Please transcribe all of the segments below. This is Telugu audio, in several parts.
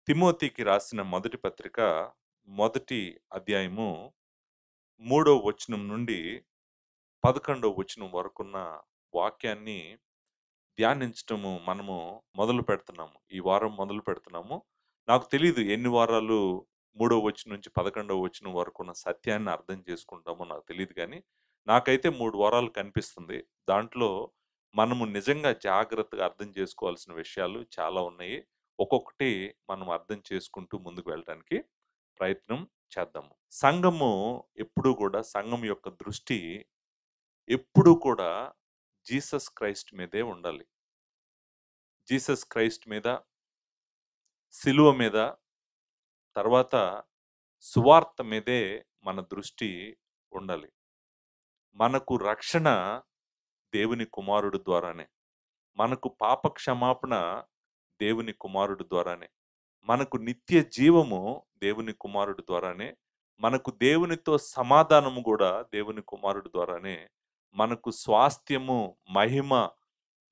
తిమోతికి రాసిన మొదటి పత్రిక మొదటి అధ్యాయము 3వ వచనం నుండి 11వ వచనం వరకున్న వాక్యాన్ని ధ్యానించటము మనము మొదలు పెడుతున్నాము. ఈ వారం మొదలు పెడుతున్నాము. నాకు తెలీదు ఎన్ని వారాలు 3వ వచనం నుంచి 11వ వచనం వరకున్న సత్యాన్ని అర్థం చేసుకుంటామో నాకు తెలీదు గానీ, నాకైతే 3 వారాలు కనిపిస్తుంది. దాంట్లో మనము నిజంగా జాగ్రత్తగా అర్థం చేసుకోవాల్సిన విషయాలు చాలా ఉన్నాయి. ఒక్కొక్కటి మనం అర్థం చేసుకుంటూ ముందుకు వెళ్ళటానికి ప్రయత్నం చేద్దాము. సంఘము ఎప్పుడూ కూడా సంఘం యొక్క దృష్టి ఎప్పుడూ కూడా జీసస్ క్రైస్ట్ మీదే ఉండాలి. జీసస్ క్రైస్ట్ మీద, సిలువ మీద, తర్వాత సువార్త మీదే మన దృష్టి ఉండాలి. మనకు రక్షణ దేవుని కుమారుడు ద్వారానే. మనకు పాప క్షమాపణ దేవుని కుమారుడు ద్వారానే. మనకు నిత్య జీవము దేవుని కుమారుడు ద్వారానే. మనకు దేవునితో సమాధానము గూడా దేవుని కుమారుడు ద్వారానే. మనకు స్వాస్థ్యము, మహిమ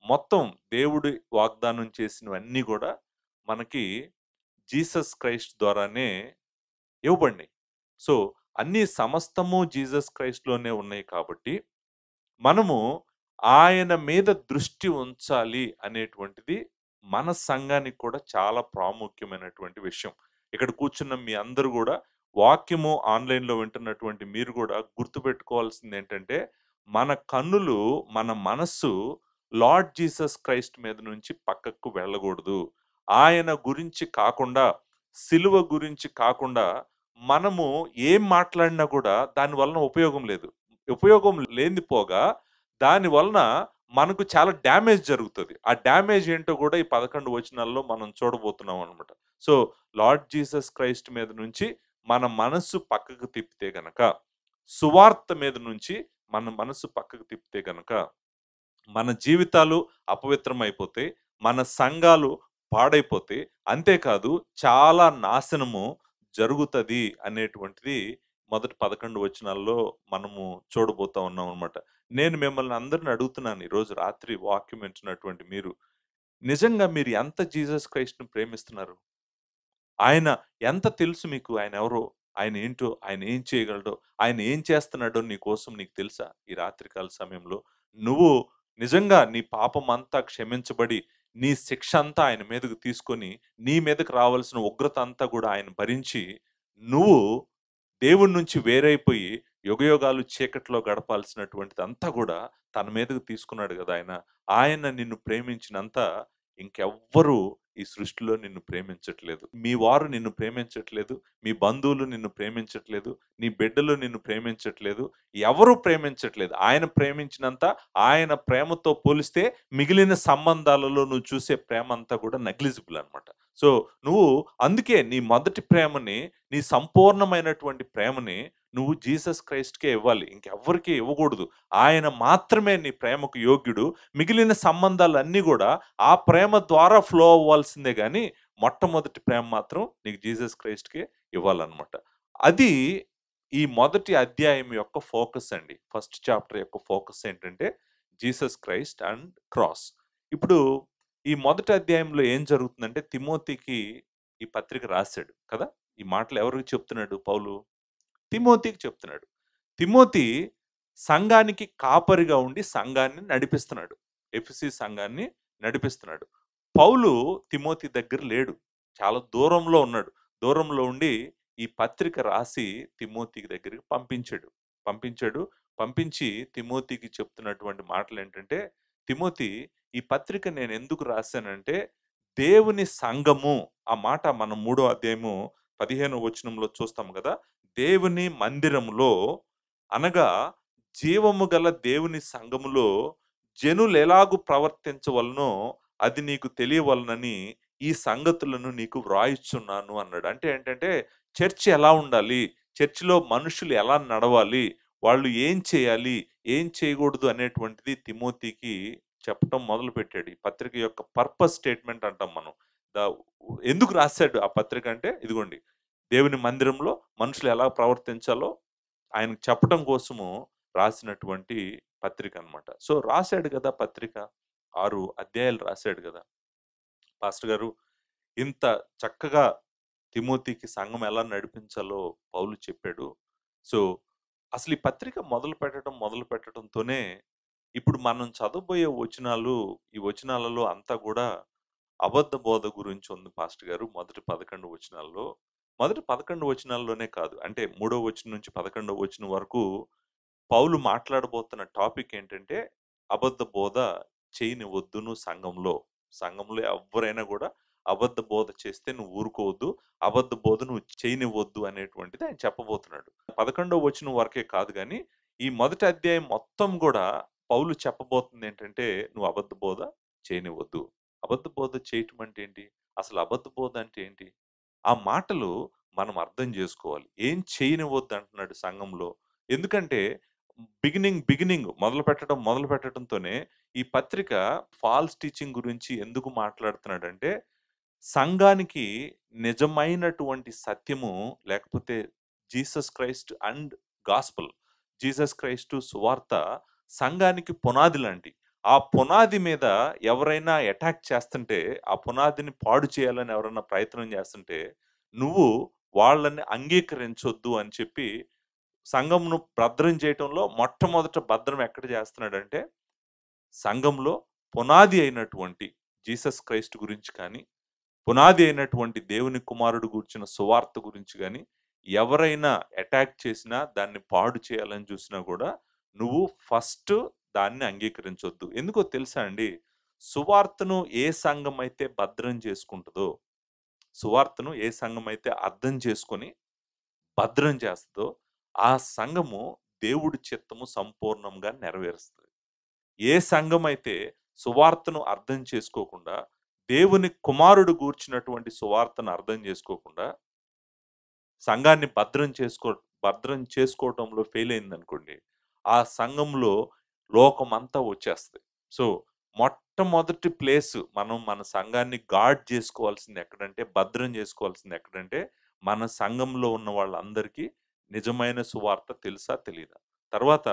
మొత్తం దేవుడు వాగ్దానం చేసినవన్నీ గూడా మనకి జీసస్ క్రైస్ట్ ద్వారానే ఇవ్వబడినాయి. సో, అన్నీ సమస్తము జీసస్ క్రైస్ట్‌లోనే ఉన్నాయి కాబట్టి, మనము ఆయన మీద దృష్టి ఉంచాలి అనేటువంటిది మన సంఘానికి కూడా చాలా ప్రాముఖ్యమైనటువంటి విషయం. ఇక్కడ కూర్చున్న మీ అందరూ గూడా వాక్యము ఆన్‌లైన్‌లో వింటున్నటువంటి మీరు గూడా గుర్తుపెట్టుకోవాల్సిందేంటంటే, మన కన్నులు, మన మనస్సు లార్డ్ జీసస్ క్రైస్ట్ మీద నుంచి పక్కకు వెళ్ళగూడదు. ఆయన గురించి కాకుండా, సిలువ గురించి కాకుండా, మనము ఏం మాట్లాడినా గూడా దాని వలన ఉపయోగం లేదు. ఉపయోగం లేనిది పోగా, దాని వలన మనకు చాలా డ్యామేజ్ జరుగుతది. ఆ డ్యామేజ్ ఏంటో గూడా ఈ 11 వచనాల్లో మనం చూడబోతున్నాం అన్నమాట. సో, లార్డ్ జీసస్ క్రైస్ట్ మీద నుంచి మన మనస్సు పక్కకు తిప్పితే గనక, సువార్త మీద నుంచి మన మనస్సు పక్కకు తిప్పితే గనక, మన జీవితాలు అపవిత్రమైపోతాయి. మన సంఘాలు పాడైపోతాయి. అంతేకాదు చాలా నాశనము జరుగుతది అనేటువంటిది మొదటి 11 వచనాల్లో మనము చూడబోతా ఉన్నామనమాట. నేను మిమ్మల్ని అందరిని అడుగుతున్నాను ఈరోజు రాత్రి వాక్యం వింటున్నటువంటి మీరు. నిజంగా మీరు ఎంత జీసస్ క్రైస్ట్‌ని ప్రేమిస్తున్నారు? ఆయన ఎంత తెలుసు మీకు ఆయనెవరో? ఆయనేంటో? ఆయన ఏం చేయగలడో? ఆయన ఏం చేస్తున్నాడో నీ కోసం నీకు తెలుసా? ఈ రాత్రికాల సమయంలో నువ్వు నిజంగా నీ పాపమంతా క్షమించబడి, నీ శిక్ష అంతా ఆయన మీదకు తీసుకొని, నీ మీదకు రావాల్సిన ఉగ్రత అంతా గూడా ఆయన భరించి, నువ్వు దేవుడి నుంచి వేరైపోయి యుగయుగాలు చీకట్లో గడపాల్సినటువంటిదంతా గూడా తన మీదకు తీసుకున్నాడు గదా ఆయన. ఆయన నిన్ను ప్రేమించినంత ఇంకెవ్వరు ఈ సృష్టిలో నిన్ను ప్రేమించట్లేదు. మీ వారు నిన్ను ప్రేమించట్లేదు. మీ బంధువులు నిన్ను ప్రేమించట్లేదు. నీ బిడ్డలు నిన్ను ప్రేమించట్లేదు. ఎవరు ప్రేమించట్లేదు. ఆయన ప్రేమించినంత ఆయన ప్రేమతో పోలిస్తే మిగిలిన సంబంధాలలో నువ్వు చూసే ప్రేమ అంతా కూడా నెగ్లిజిబుల్ అన్నమాట. సో, నువ్వు అందుకే నీ మొదటి ప్రేమని, నీ సంపూర్ణమైనటువంటి ప్రేమని నువ్వు జీసస్ క్రైస్ట్‌కే ఇవ్వాలి. ఇంకెవ్వరికీ ఇవ్వకూడదు. ఆయన మాత్రమే నీ ప్రేమకు యోగ్యుడు. మిగిలిన సంబంధాలన్నీ గూడా ఆ ప్రేమ ద్వారా ఫ్లో అవ్వాల్సిందే గానీ, మొట్టమొదటి ప్రేమ మాత్రం నీకు జీసస్ క్రైస్ట్‌కే ఇవ్వాలన్నమాట. అది ఈ మొదటి అధ్యాయం యొక్క ఫోకస్ అండి. ఫస్ట్ చాప్టర్ యొక్క ఫోకస్ ఏంటంటే, జీసస్ క్రైస్ట్ అండ్ క్రాస్. ఇప్పుడు ఈ మొదటి అధ్యాయంలో ఏం జరుగుతుందంటే, తిమోతికి ఈ పత్రిక రాసాడు కదా! ఈ మాటలు ఎవరికి చెప్తున్నాడు పౌలు? తిమోతికి చెప్తున్నాడు. తిమోతి సంఘానికి కాపరిగా ఉండి సంఘాన్ని నడిపిస్తున్నాడు. ఎఫెసీ సంఘాన్ని నడిపిస్తున్నాడు. పౌలు తిమోతి దగ్గర లేడు. చాలా దూరంలో ఉన్నాడు. దూరంలో ఉండి ఈ పత్రిక రాసి తిమోతి దగ్గరికి పంపించాడు. పంపించాడు. పంపించి తిమోతికి చెప్తున్నటువంటి మాటలేంటంటే, తిమోతి ఈ పత్రిక నేనెందుకు రాసానంటే, దేవుని సంఘము ఆ మాట మనం 3వ అధ్యాయము 15వ వచనంలో చూస్తాం గదా! దేవుని మందిరములో అనగా జీవము గల దేవుని సంఘములో జనులెలాగు ప్రవర్తించవలనో అది నీకు తెలియవలనని ఈ సంగతులను నీకు వ్రాయిచున్నాను అన్నాడు. అంటే ఏంటంటే చర్చ్ ఎలా ఉండాలి? చర్చ్‌లో మనుషులు ఎలా నడవాలి? వాళ్ళు ఏం చేయాలి? ఏం చేయకూడదు అనేటువంటిది తిమోతికి చెప్పటం మొదలుపెట్టాడు. ఈ పత్రిక యొక్క పర్పస్ స్టేట్మెంట్ అంటాం మనం. ద ఎందుకు రాసాడు ఆ పత్రిక అంటే ఇదిగోండి. దేవుని మందిరంలో మనుషులు ఎలా ప్రవర్తించాలో ఆయనకు చెప్పటం కోసము రాసినటువంటి పత్రిక అన్నమాట. సో, రాసాడు గదా పత్రిక. 6 అధ్యాయాలు రాసాడు గదా! పాస్టర్ గారు ఇంత చక్కగా తిమోతికి సంఘం ఎలా నడిపించాలో పౌలు చెప్పాడు. సో, అసలు ఈ పత్రిక మొదలుపెట్టడంతోనే ఇప్పుడు మనం చదవబోయే వచనాలు, ఈ వచనాలలో అంతా గూడా అబద్ధ బోధ గురించి ఉంది పాస్టర్ గారు. మొదటి 11 వచనాల్లో. మొదటి 11 వచనాల్లోనే కాదు. అంటే మూడో వచనం నుంచి 11వ వచనం వరకు పౌలు మాట్లాడబోతున్న టాపిక్ ఏంటంటే, అబద్ధ బోధ చేయనివ్వద్దు నువ్వు సంఘంలో. సంఘంలో ఎవ్వరైనా గూడా అబద్ధ బోధ చేస్తే నువ్వు ఊరుకోవద్దు. అబద్ధ బోధ నువ్వు చేయనివ్వద్దు అనేటువంటిది ఆయన చెప్పబోతున్నాడు. 11వ వచనం వరకే కాదు గానీ, ఈ మొదటి అధ్యాయం మొత్తం గూడా పౌలు చెప్పబోతుందేంటంటే, నువ్వు అబద్ధ బోధ చేయనివ్వద్దు. అబద్ధ బోధ చేయటం అంటే ఏంటి? అసలు అబద్ధ బోధ అంటే ఏంటి? ఆ మాటలు మనం అర్థం జేసుకోవాలి. ఏం చేయనివ్వద్దు అంటున్నాడు సంఘంలో. ఎందుకంటే బిగినింగ్ మొదలుపెట్టడంతోనే ఈ పత్రిక ఫాల్స్ టీచింగ్ గురించి ఎందుకు మాట్లాడుతున్నాడంటే, సంఘానికి నిజమైనటువంటి సత్యము లేకపోతే Jesus Christ and gospel. Jesus Christ సువార్త సంఘానికి పునాది లాంటి. ఆ పునాది మీద ఎవరైనా అటాక్ చేస్తుంటే, ఆ పునాదిని పాడు చేయాలని ఎవరైనా ప్రయత్నం చేస్తుంటే, నువ్వు వాళ్ళని అంగీకరించొద్దు అని చెప్పి సంఘంను భద్రం చేయటంలో మొట్టమొదట భద్రం ఎక్కడ చేస్తున్నాడంటే, సంఘంలో పునాది అయినటువంటి జీసస్ క్రైస్ట్ గురించి కానీ, పునాది అయినటువంటి దేవుని కుమారుడు గూర్చిన సువార్త గురించి గాని, ఎవరైనా అటాక్ చేసినా, దాన్ని పాడు చేయాలని చూసినా గూడా, నువ్వు ఫస్ట్ దాన్ని అంగీకరించొద్దు. ఎందుకో తెలుసా అండి? సువార్తను ఏ సంఘమైతే భద్రం చేసుకుంటదో, సువార్తను ఏ సంఘమైతే అర్థం చేసుకొని భద్రం చేస్తదో, ఆ సంఘము దేవుడి చిత్తము సంపూర్ణంగా నెరవేరుస్తది. ఏ సంఘమైతే సువార్తను అర్థం చేసుకోకుండా, దేవుని కుమారుడు గూర్చినటువంటి సువార్తను అర్థం చేసుకోకుండా, సంఘాన్ని భద్రం చేసుకోవటంలో ఫెయిల్ అయిందనుకోండి, ఆ సంఘంలో లోకమంతా వచ్చేస్తది. సో, మొట్టమొదటి ప్లేసు మనం మన సంఘాన్ని గార్డ్ జేసుకోవాల్సింది ఎక్కడంటే, భద్రం జేసుకోవాల్సింది ఎక్కడంటే, మన సంఘంలో ఉన్న వాళ్ళందరికీ నిజమైన సువార్త తెలుసా? తెలీదా? తర్వాత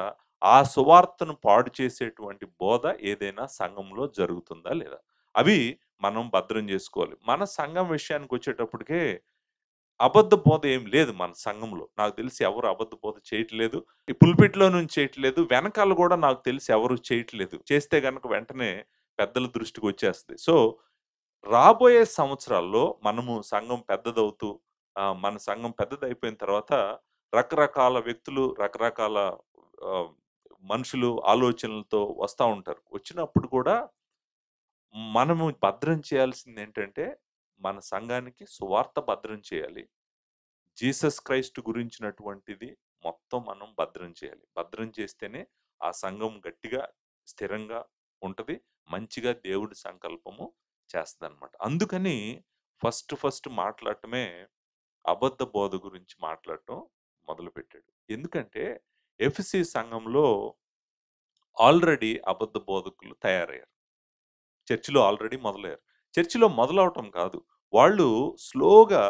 ఆ సువార్తను పాడు చేసేటువంటి బోధ ఏదైనా సంఘంలో జరుగుతుందా? లేదా? అవి మనం భద్రం జేసుకోవాలి. మన సంఘం విషయానికొచ్చేటప్పటికే అబద్ధ బోధ ఏం లేదు మన సంఘంలో. నాకు తెలిసి ఎవరు అబద్ధ బోధ చేయట్లేదు. ఈ పుల్పిట్‌లో నుంచి చేయట్లేదు. వెనకాల గూడా నాకు తెలిసి ఎవరు చేయట్లేదు. చేస్తే గనక వెంటనే పెద్దల దృష్టికొచ్చేస్తది. సో, రాబోయే సంవత్సరాల్లో మనము సంఘం పెద్దదవుతూ మన సంఘం పెద్దదయిపోయిన తర్వాత రకరకాల వ్యక్తులు, రకరకాల ఆహ్, మనుషులు ఆలోచనలతో వస్తా ఉంటారు. వచ్చినప్పుడు కూడా మనము భద్రం చేయాల్సిందేంటంటే, మన సంఘానికి సువార్త భద్రం చేయాలి. జీసస్ క్రైస్ట్ గురించినటువంటిది మొత్తం మనం భద్రం చేయాలి. భద్రం చేస్తేనే ఆ సంఘం గట్టిగా, స్థిరంగా ఉంటది. మంచిగా దేవుడి సంకల్పము చేస్తదనమాట. అందుకని ఫస్ట్ మాట్లాడటమే అబద్ధ బోధ గురించి మాట్లాడటం మొదలుపెట్టాడు. ఎందుకంటే ఎఫెసీ సంఘంలో ఆల్రెడీ అబద్ధ బోధకులు తయారయ్యారు. చర్చిలో ఆల్రెడీ మొదలయ్యారు. చర్చిలో మొదలవటం కాదు. వాళ్ళు స్లోగా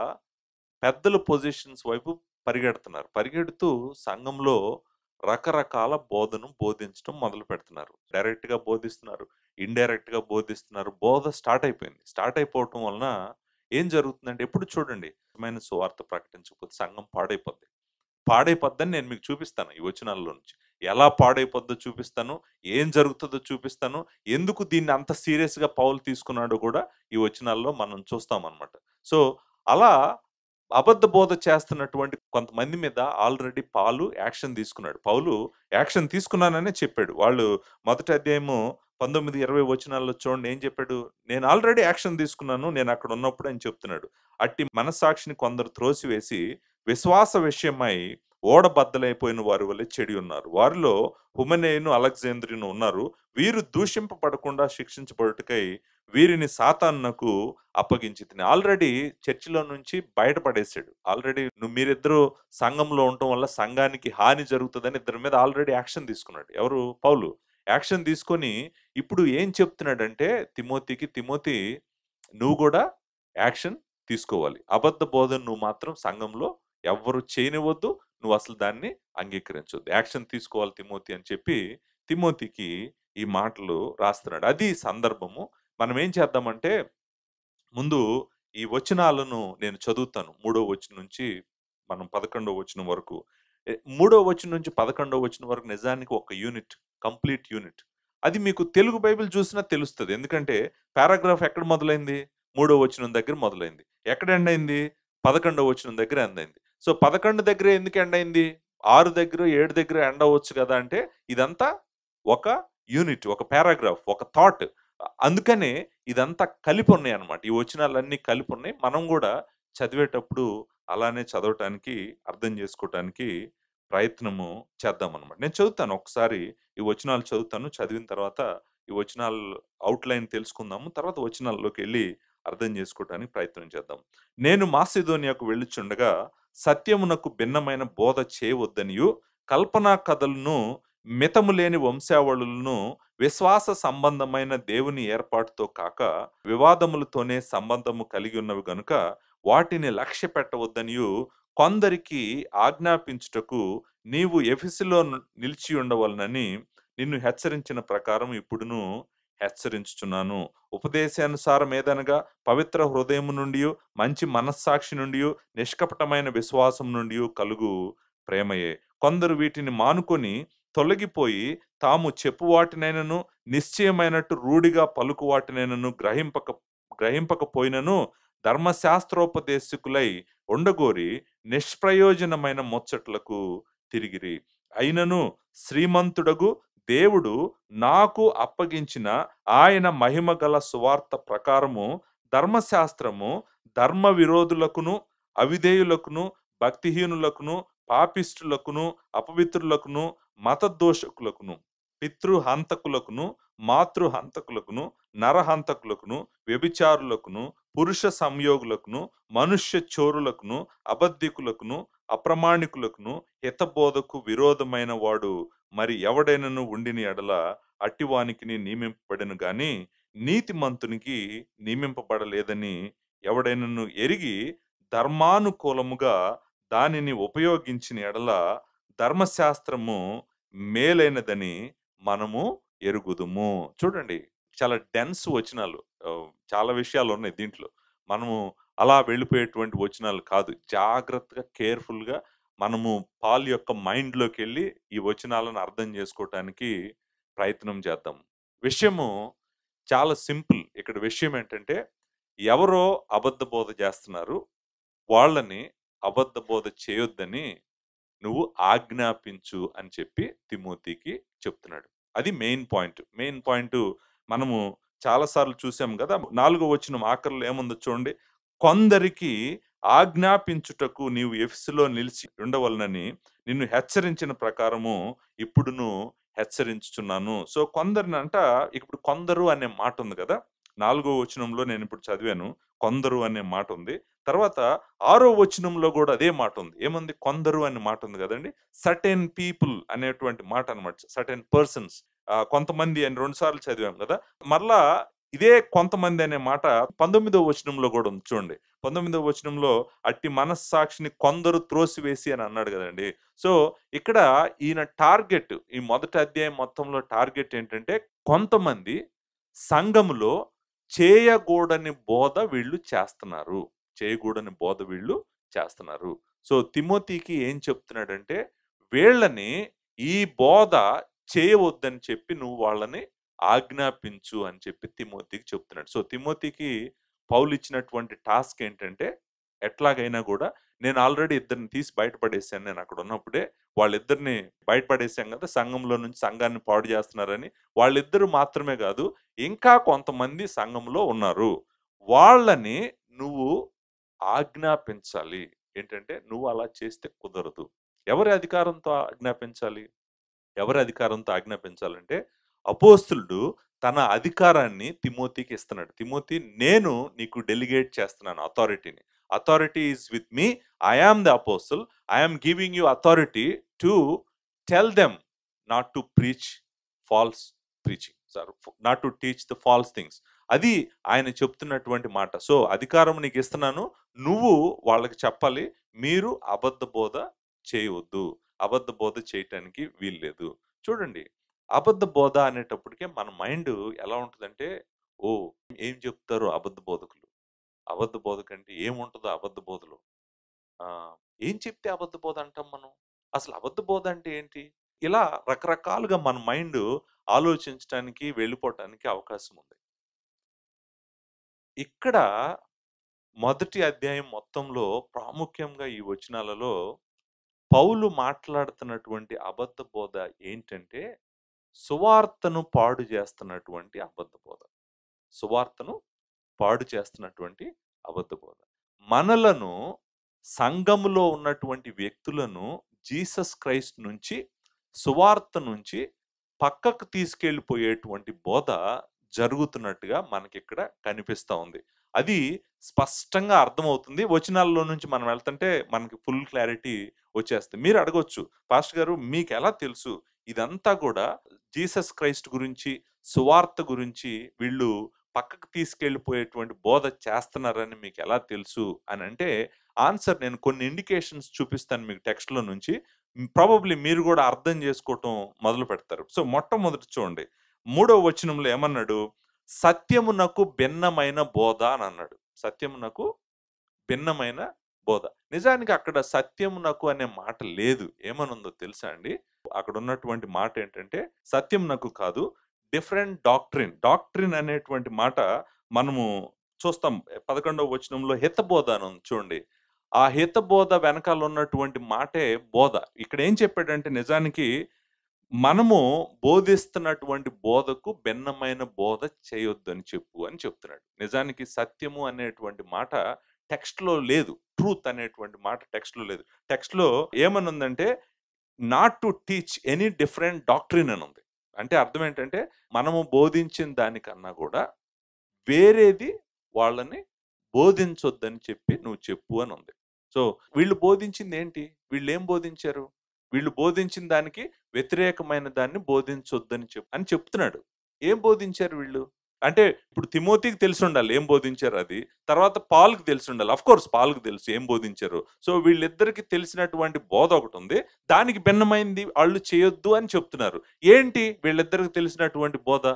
పెద్దల పొజిషన్స్ వైపు పరిగెడుతున్నారు. పరిగెడుతూ సంఘంలో రకరకాల బోధను బోధించడం మొదలుపెడుతున్నారు. డైరెక్ట్‌గా బోధిస్తున్నారు. ఇండైరెక్ట్‌గా బోధిస్తున్నారు. బోధ స్టార్ట్ అయిపోయింది. స్టార్ట్ అయిపోవటం వలన ఏం జరుగుతుందంటే ఎప్పుడు చూడండి నిజమైన సువార్త ప్రకటించకపోతే సంఘం పాడైపోద్ది. పాడైపోద్దని నేను మీకు చూపిస్తాను ఈ వచనాల్లో నుంచి. ఎలా పాడైపోద్దో చూపిస్తాను. ఏం జరుగుతదో చూపిస్తాను. ఎందుకు దీన్ని అంత సీరియస్‌గా పౌలు తీసుకున్నాడో కూడా ఈ వచనాల్లో మనం చూస్తామనమాట. సో, అలా అబద్ధ బోధ చేస్తున్నటువంటి కొంతమంది మీద ఆల్రెడీ యాక్షన్ తీసుకున్నాడు. పౌలు యాక్షన్ తీసుకున్నాననే చెప్పాడు. వాళ్ళు మొదటి అధ్యాయము 19, 20 వచనాల్లో చూడండి ఏం చెప్పాడు? నేను ఆల్రెడీ యాక్షన్ తీసుకున్నాను. నేనక్కడ ఉన్నప్పుడు అని చెప్తున్నాడు. అట్టి మనస్సాక్షిని కొందరు త్రోసివేసి విశ్వాస విషయమై ఓడబద్దలైపోయిన వారి వలె చెడి ఉన్నారు. వారిలో హుమెనేయును, అలెగ్జాంద్రియను ఉన్నారు. వీరు దూషింపబడకుండా శిక్షించబడుటకై వీరిని సాతానునకు అప్పగించితిని. ఆల్రెడీ చర్చిలో నుంచి బయటపడేసాడు. ఆల్రెడీ మీరిద్దరూ సంఘంలో ఉండటం వల్ల సంఘానికి హాని జరుగుతదని ఇద్దరి మీద ఆల్రెడీ యాక్షన్ తీసుకున్నాడు. ఎవరు? పౌలు. యాక్షన్ తీసుకొని ఇప్పుడు ఏం చెప్తున్నాడంటే తిమోతి నువ్వు గూడా యాక్షన్ తీసుకోవాలి. అబద్ధ బోధన నువ్వు మాత్రం సంఘంలో ఎవ్వరు చేయనివ్వద్దు. నువ్వసలు దాన్ని అంగీకరించొద్దు. యాక్షన్ తీసుకోవాలి తిమోతి అని చెప్పి తిమోతికి ఈ మాటలు రాస్తున్నాడు. అది సందర్భము. మనం ఏం చేద్దామంటే ముందు ఈ వచనాలను నేను చదువుతాను. 3వ వచనం నుంచి మనం 11వ వచనం వరకు. 3వ వచనం నుంచి 11వ వచనం వరకు నిజానికి ఒక యూనిట్. Complete unit. అది మీకు తెలుగు బైబిల్ చూసినా తెలుస్తది. ఎందుకంటే పారాగ్రాఫ్ ఎక్కడ మొదలైంది? 3వ వచనం దగ్గర మొదలైంది. ఎక్కడ ఎండ్ అయింది? 11వ వచనం దగ్గర ఎండ్ అయింది. సో, 11 దగ్గర ఎందుకు ఎండ్ అయింది? 6 దగ్గర, 7 దగ్గర ఎండ్ అవ్వచ్చు కదా! అంటే ఇదంతా ఒక యూనిట్, ఒక పారాగ్రాఫ్, ఒక థాట్. అందుకనే ఇదంతా కలిపున్నాయన్నమాట. ఈ వచనాలన్నీ కలిపున్నాయి. మనం గూడా చదివేటప్పుడు అలానే చదవటానికి, అర్థం చేసుకోవటానికి ప్రయత్నము చేద్దామనమాట. నేను చదువుతాను ఒకసారి ఈ వచనాలు చదువుతాను. చదివిన తర్వాత ఈ వచనాలు ఔట్‌లైన్ తెలుసుకుందాము. తర్వాత వచనాల్లోకెళ్ళి అర్థం చేసుకోవటానికి ప్రయత్నం చేద్దాం. నేను మాసిదోనియాకు వెళ్ళుచుండగా సత్యమునకు భిన్నమైన బోధ చేయవద్దనియు, కల్పనా కథలను, మితము లేని వంశావళులను, విశ్వాస సంబంధమైన దేవుని ఏర్పాటుతో కాక వివాదములతోనే సంబంధము కలిగి ఉన్నవి గనుక వాటిని లక్ష్య పెట్టవద్దనియు కొందరికి ఆజ్ఞాపించుటకు నీవు ఎఫెసులో నిలిచి ఉండవలనని నిన్ను హెచ్చరించిన ప్రకారం ఇప్పుడును హెచ్చరించుచున్నాను. ఉపదేశానుసారం ఏదనగా పవిత్ర హృదయము నుండి, మంచి మనస్సాక్షి నుండి, నిష్కపటమైన విశ్వాసం నుండి కలుగు ప్రేమయే. కొందరు వీటిని మానుకొని తొలగిపోయి తాము చెప్పు వాటినైనను, నిశ్చయమైనట్టు రూఢిగా పలుకు వాటినైనను గ్రహింపకపోయినను ధర్మశాస్త్రోపదేశకులై ఉండగోరి నిష్ప్రయోజనమైన ముచ్చట్లకు తిరిగిరి. అయినను శ్రీమంతుడగు దేవుడు నాకు అప్పగించిన ఆయన మహిమ గల సువార్త ప్రకారము ధర్మశాస్త్రము ధర్మ విరోధులకును, అవిధేయులకును, భక్తిహీనులకును, పాపిష్టులకును, అపవిత్రులకును, మతదోషకులకును, పితృహంతకులకును, మాతృహంతకులకును, నరహంతకులకును, వ్యభిచారులకును, పురుష సంయోగులకును, మనుష్య చోరులకును, అబద్ధికులకును, అప్రమాణికులకును, హితబోధకు విరోధమైన వాడు మరి ఎవడైనను ఉండిన ఎడల అట్టివానికి నియమింపబడెను గాని నీతిమంతునికి నియమింపబడలేదని ఎవడైనను ఎరిగి ధర్మానుకూలముగా దానిని ఉపయోగించిన ఎడల ధర్మశాస్త్రము మేలైనదని మనము ఎరుగుదుము. చూడండి, చాలా డెన్స్ వచనాలు. చాలా విషయాలు ఉన్నాయి దీంట్లో. మనము అలా వెళ్ళిపోయేటువంటి వచనాలు కాదు. జాగ్రత్తగా, కేర్‌ఫుల్‌గా మనము పాల్ యొక్క మైండ్‌లోకెళ్ళి ఈ వచనాలను అర్థం చేసుకోవటానికి ప్రయత్నం చేద్దాం. విషయము చాలా సింపుల్. ఇక్కడ విషయం ఏంటంటే, ఎవరో అబద్ధ బోధ చేస్తున్నారు. వాళ్ళని అబద్ధ బోధ చేయొద్దని నువ్వు ఆజ్ఞాపించు అని చెప్పి తిమోతికి చెప్తున్నాడు. అది మెయిన్ పాయింట్. మెయిన్ పాయింట్ మనము చాలా సార్లు చూసాం గదా! 4 వచనం ఆఖరిలో ఏముందో చూడండి. కొందరికి ఆజ్ఞాపించుటకు నీవు ఎఫెసులో నిలిచి ఉండవలెనని నిన్ను హెచ్చరించిన ప్రకారము ఇప్పుడును హెచ్చరించుచున్నాను. సో, కొందరినంట ఇప్పుడు కొందరు అనే మాట ఉంది గదా! 4 వచనంలో నేనిప్పుడు చదివాను. కొందరు అనే మాట ఉంది. తర్వాత 6 వచనంలో గూడా అదే మాట ఉంది. ఏముంది? కొందరు అనే మాట ఉంది గదండీ! సర్టెన్ పీపుల్ అనేటువంటి మాట అన్నమాట. Certain persons. కొంతమంది అని 2 సార్లు చదివాం గదా! మరలా ఇదే కొంతమంది అనే మాట 19వ వచనంలో గూడా ఉంది చూడండి. 19వ వచనంలో అట్టి మనస్సాక్షిని కొందరు త్రోసివేసి అని అన్నాడు గదండీ! సో, ఇక్కడ ఈయన టార్గెట్ ఈ మొదటి అధ్యాయం మొత్తంలో టార్గెట్ ఏంటంటే, కొంతమంది సంఘములో చేయగూడని బోధ వీళ్ళు చేస్తున్నారు. చేయగూడని బోధ వీళ్ళు చేస్తున్నారు. సో, తిమోతికి ఏం చెప్తున్నాడంటే, వీళ్ళని ఈ బోధ చేయవద్దని చెప్పి నువ్వు వాళ్ళని ఆజ్ఞాపించు అని చెప్పి తిమోతికి చెప్తున్నాడు. సో, తిమోతికి పౌలిచ్చినటువంటి టాస్క్ ఏంటంటే, ఎట్లాగైనా గూడా నేను ఆల్రెడీ ఇద్దరిని తీసి బయటపడేసాను నేనక్కడున్నప్పుడే. వాళ్ళిద్దరిని బయటపడేసాం గదా! సంఘంలో నుంచి సంఘాన్ని పాడు జేస్తున్నారని. వాళ్ళిద్దరు మాత్రమే గాదు, ఇంకా కొంతమంది సంఘంలో ఉన్నారు. వాళ్ళని నువ్వు ఆజ్ఞాపించాలి. ఏంటంటే, నువ్వు అలా చేస్తే కుదరదు. ఎవరి అధికారంతో ఆజ్ఞాపించాలి? ఎవరి అధికారంతో ఆజ్ఞాపించాలంటే, అపోస్తలుడు తన అధికారాన్ని తిమోతికి ఇస్తున్నాడు. తిమోతి, నేను నీకు డెలిగేట్ చేస్తున్నాను అథారిటీని. Authority is with me. I am the apostle. I am giving you authority to tell them not to preach false preaching. Sir, not to teach the false things. అది ఆయన చెప్తున్నటువంటి మాట. సో, అధికారం నీకు ఇస్తున్నాను. నువ్వు వాళ్ళకి చెప్పాలి. మీరు అబద్ధ బోధ చేయవద్దు. అబద్ధ బోధ చేయటానికి వీల్లేదు. చూడండి, అబద్ధ బోధ అనేటప్పటికే మన మైండ్ ఎలా ఉంటదంటే, ఓహ్! ఏం చెప్తారో అబద్ధ బోధకులు. అబద్ధ బోధ కంటే ఏముంటదో అబద్ధ బోధలో? ఆ! ఏం చెప్తే అబద్ధ బోధ అంటాం మనం? అసలు అబద్ధ బోధ అంటే ఏంటి? ఇలా రకరకాలుగా మన మైండు ఆలోచించటానికి, వెళ్ళిపోవటానికి అవకాశం ఉంది. ఇక్కడ మొదటి అధ్యాయం మొత్తంలో ప్రాముఖ్యంగా ఈ వచనాలలో పౌలు మాట్లాడుతున్నటువంటి అబద్ధ బోధ ఏంటంటే, సువార్తను పాడు చేస్తున్నటువంటి అబద్ధ బోధ. సువార్తను పాడు చేస్తున్నటువంటి అబద్ధ బోధ. మనలను సంఘములో ఉన్నటువంటి వ్యక్తులను జీసస్ క్రైస్ట్ నుంచి, సువార్త నుంచి పక్కకు తీసుకెళ్ళిపోయేటువంటి బోధ జరుగుతున్నట్టుగా మనకిక్కడ కనిపిస్తా ఉంది. అది స్పష్టంగా అర్థమవుతుంది. వచనాల్లో నుంచి మనం వెళ్తుంటే మనకి ఫుల్ క్లారిటీ వచ్చేస్తుంది. మీరు అడగొచ్చు, పాస్టర్ గారు మీకెలా తెలుసు? ఇదంతా గూడా జీసస్ క్రైస్ట్ గురించి, సువార్త గురించి వీళ్ళు పక్కకు తీసుకెళ్ళిపోయేటువంటి బోధ చేస్తున్నారని మీకెలా తెలుసు అనంటే, ఆన్సర్ నేను కొన్ని ఇండికేషన్స్ చూపిస్తాను మీకు టెక్స్ట్‌లో నుంచి. ప్రాబబ్లీ మీరు గూడా అర్థం జేసుకోవటం మొదలు పెడతారు. సో, మొట్టమొదట చూడండి. మూడో వచనంలో ఏమన్నాడు? సత్యమునకు భిన్నమైన బోధ అనన్నాడు. సత్యమునకు భిన్నమైన బోధ. నిజానికి అక్కడ సత్యమునకు అనే మాట లేదు. ఏమనుందో తెలుసా అండి? అక్కడున్నటువంటి మాట ఏంటంటే, సత్యమునకు కాదు, డిఫరెంట్ డాక్ట్రిన్. డాక్ట్రిన్ అనేటువంటి మాట మనము చూస్తాం. 11వ వచనంలో హితబోధ అని ఉంది చూడండి. ఆ హితబోధ వెనకాల ఉన్నటువంటి మాటే బోధ. ఇక్కడ ఏం చెప్పాడంటే నిజానికి మనము బోధిస్తున్నటువంటి బోధకు భిన్నమైన బోధ చేయొద్దని చెప్పు అని చెప్తున్నాడు. నిజానికి సత్యము అనేటువంటి మాట టెక్స్ట్‌లో లేదు. ట్రూత్ అనేటువంటి మాట టెక్స్ట్‌లో లేదు. టెక్స్ట్‌లో ఏమనుందంటే not to teach any different doctrine అని ఉంది. అంటే అర్థం ఏంటంటే మనము బోధించిన దానికన్నా గూడా వేరేది వాళ్ళని బోధించొద్దని చెప్పి నువ్వు చెప్పు అని ఉంది. సో, వీళ్ళు బోధించిందేంటి? వీళ్ళేం బోధించారు? వీళ్ళు బోధించిన దానికి వ్యతిరేకమైన దాన్ని బోధించొద్దని అని చెప్తున్నాడు. ఏం బోధించారు వీళ్ళు? అంటే ఇప్పుడు తిమోతికి తెలిసుండాలి ఏం బోధించారో అది. తర్వాత పాలుకి తెలిసుండాలి. ఆఫ్‌కోర్స్ పాలుకి తెలుసు ఏం బోధించారో. సో, వీళ్ళిద్దరికీ తెలిసినటువంటి బోధ ఒకటుంది. దానికి భిన్నమైంది ఆళ్ళు చేయొద్దు అని చెప్తున్నారు. ఏంటి వీళ్ళిద్దరికి తెలిసినటువంటి బోధ?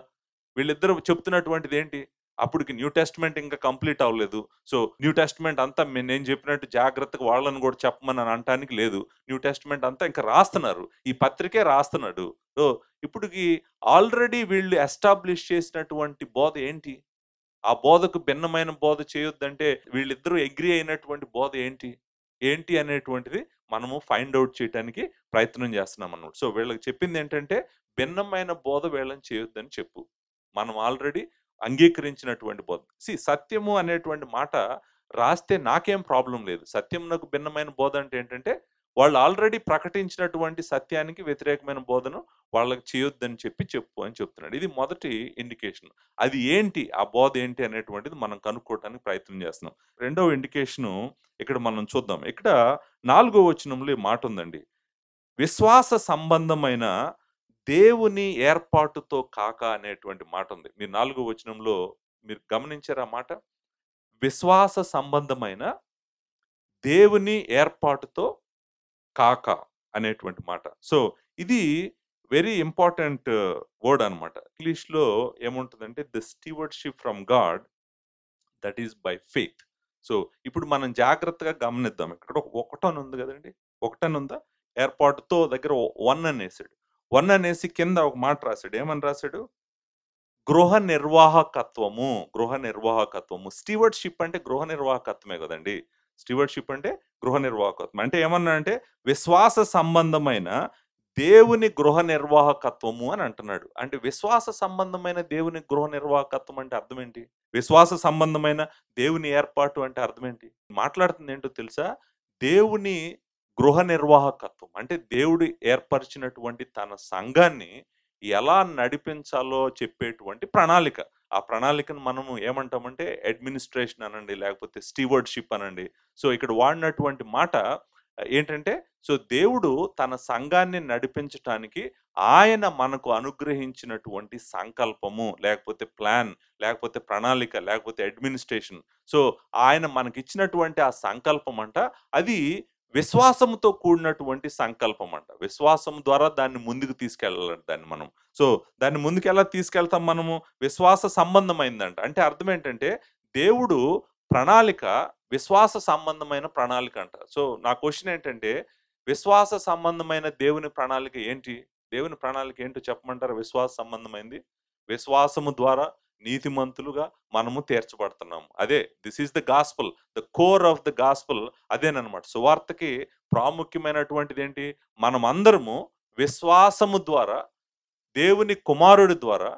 వీళ్ళిద్దరూ చెప్తున్నటువంటిదేంటి? అప్పటికి న్యూ టెస్టమెంట్ ఇంకా కంప్లీట్ అవ్వలేదు. సో, న్యూ టెస్టమెంట్ అంతా నేను చెప్పినట్టు జాగ్రత్తగా వాళ్ళని గూడా చెప్పమని అనటానికి లేదు. న్యూ టెస్టమెంట్ అంతా ఇంకా రాస్తున్నారు. ఈ పత్రికే రాస్తున్నాడు. సో, ఇప్పటికి ఆల్రెడీ వీళ్ళు ఎస్టాబ్లిష్ చేసినటువంటి బోధ ఏంటి? ఆ బోధకు భిన్నమైన బోధ చేయొద్దంటే వీళ్ళిద్దరూ అగ్రీ అయినటువంటి బోధ ఏంటి? ఏంటి అనేటువంటిది మనము ఫైండ్ ఔట్ చేయటానికి ప్రయత్నం చేస్తున్నామన్నమాట. సో, వీళ్ళకి చెప్పిందేంటంటే భిన్నమైన బోధ వీళ్ళని చేయొద్దని చెప్పు. మనం ఆల్రెడీ అంగీకరించినటువంటి బోధ. సత్యము అనేటువంటి మాట రాస్తే నాకేం ప్రాబ్లమ్ లేదు. సత్యమునకు భిన్నమైన బోధ అంటే ఏంటంటే, వాళ్ళు ఆల్రెడీ ప్రకటించినటువంటి సత్యానికి వ్యతిరేకమైన బోధను వాళ్ళకి చేయొద్దని చెప్పు అని చెప్తున్నాడు. ఇది మొదటి ఇండికేషన్. అది ఏంటి? ఆ బోధ ఏంటి అనేటువంటిది మనం కనుక్కోవటానికి ప్రయత్నం చేస్తున్నాం. రెండవ ఇండికేషను ఇక్కడ మనం చూద్దాం. ఇక్కడ 4 వచనంలో ఈ మాటుందండి. విశ్వాస సంబంధమైన దేవుని ఏర్పాటుతో కాక అనేటువంటి మాటుంది. మీరు 4 వచనంలో మీరు గమనించారా ఆ మాట? విశ్వాస సంబంధమైన దేవుని ఏర్పాటుతో కాక అనేటువంటి మాట. సో, ఇది వెరీ ఇంపార్టెంట్ వర్డ్ అన్నమాట. ఇంగ్లీష్‌లో ఏముంటదంటే the stewardship from God that is by faith. So, ఇప్పుడు మనం జాగ్రత్తగా గమనిద్దాం. ఇక్కడ ఒకటని ఉంది గదండీ! ఒకటని ఉందా? ఏర్పాటుతో దగ్గర 1 అనేసాడు. 1 అనేసి కింద ఒక మాట రాసాడు. ఏమని రాసాడు? గృహ నిర్వాహకత్వము. గృహ నిర్వాహకత్వము. స్టీవర్డ్‌షిప్ అంటే గృహ నిర్వాహకత్వమే గదండీ! స్టీవర్డ్‌షిప్ అంటే గృహ నిర్వాహకత్వం. అంటే ఏమన్నాడంటే విశ్వాస సంబంధమైన దేవుని గృహ నిర్వాహకత్వము అని అంటున్నాడు. అంటే విశ్వాస సంబంధమైన దేవుని గృహ నిర్వాహకత్వం అంటే అర్థం ఏంటి? విశ్వాస సంబంధమైన దేవుని ఏర్పాటు అంటే అర్థం ఏంటి? మాట్లాడుతుంది ఏంటో తెలుసా? దేవుని గృహ నిర్వాహకత్వం. అంటే దేవుడు ఏర్పరిచినటువంటి తన సంఘాన్ని ఎలా నడిపించాలో చెప్పేటువంటి ప్రణాళిక. ఆ ప్రణాళికను మనము ఏమంటామంటే అడ్మినిస్ట్రేషన్ అనండి, లేకపోతే స్టీవర్డ్‌షిప్ అనండి. సో, ఇక్కడ వాడినటువంటి మాట ఏంటంటే, సో, దేవుడు తన సంఘాన్ని నడిపించటానికి ఆయన మనకు అనుగ్రహించినటువంటి సంకల్పము, లేకపోతే ప్లాన్, లేకపోతే ప్రణాళిక, లేకపోతే అడ్మినిస్ట్రేషన్. సో, ఆయన మనకిచ్చినటువంటి ఆ సంకల్పం అంట, అది విశ్వాసముతో కూడినటువంటి సంకల్పం అంట. విశ్వాసం ద్వారా దాన్ని ముందుకు తీసుకెళ్ళాలంట దాన్ని మనం. సో, దాన్ని ముందుకెలా తీసుకెళ్తాం మనము? విశ్వాస సంబంధమైందంట. అంటే అర్థం ఏంటంటే, దేవుడు ప్రణాళిక విశ్వాస సంబంధమైన ప్రణాళిక అంట. సో నా క్వశ్చన్ ఏంటంటే, విశ్వాస సంబంధమైన దేవుని ప్రణాళిక ఏంటి? దేవుని ప్రణాళిక ఏంటో చెప్పమంటారా? విశ్వాస సంబంధమైంది విశ్వాసము ద్వారా నీతిమంతులుగా మనము తీర్చబడుతున్నాము. అదే this is the gospel, the core of the gospel అదేనమాట. సువార్తకి ప్రాముఖ్యమైనటువంటిది ఏంటి? మనం అందరము విశ్వాసము ద్వారా దేవుని కుమారుడి ద్వారా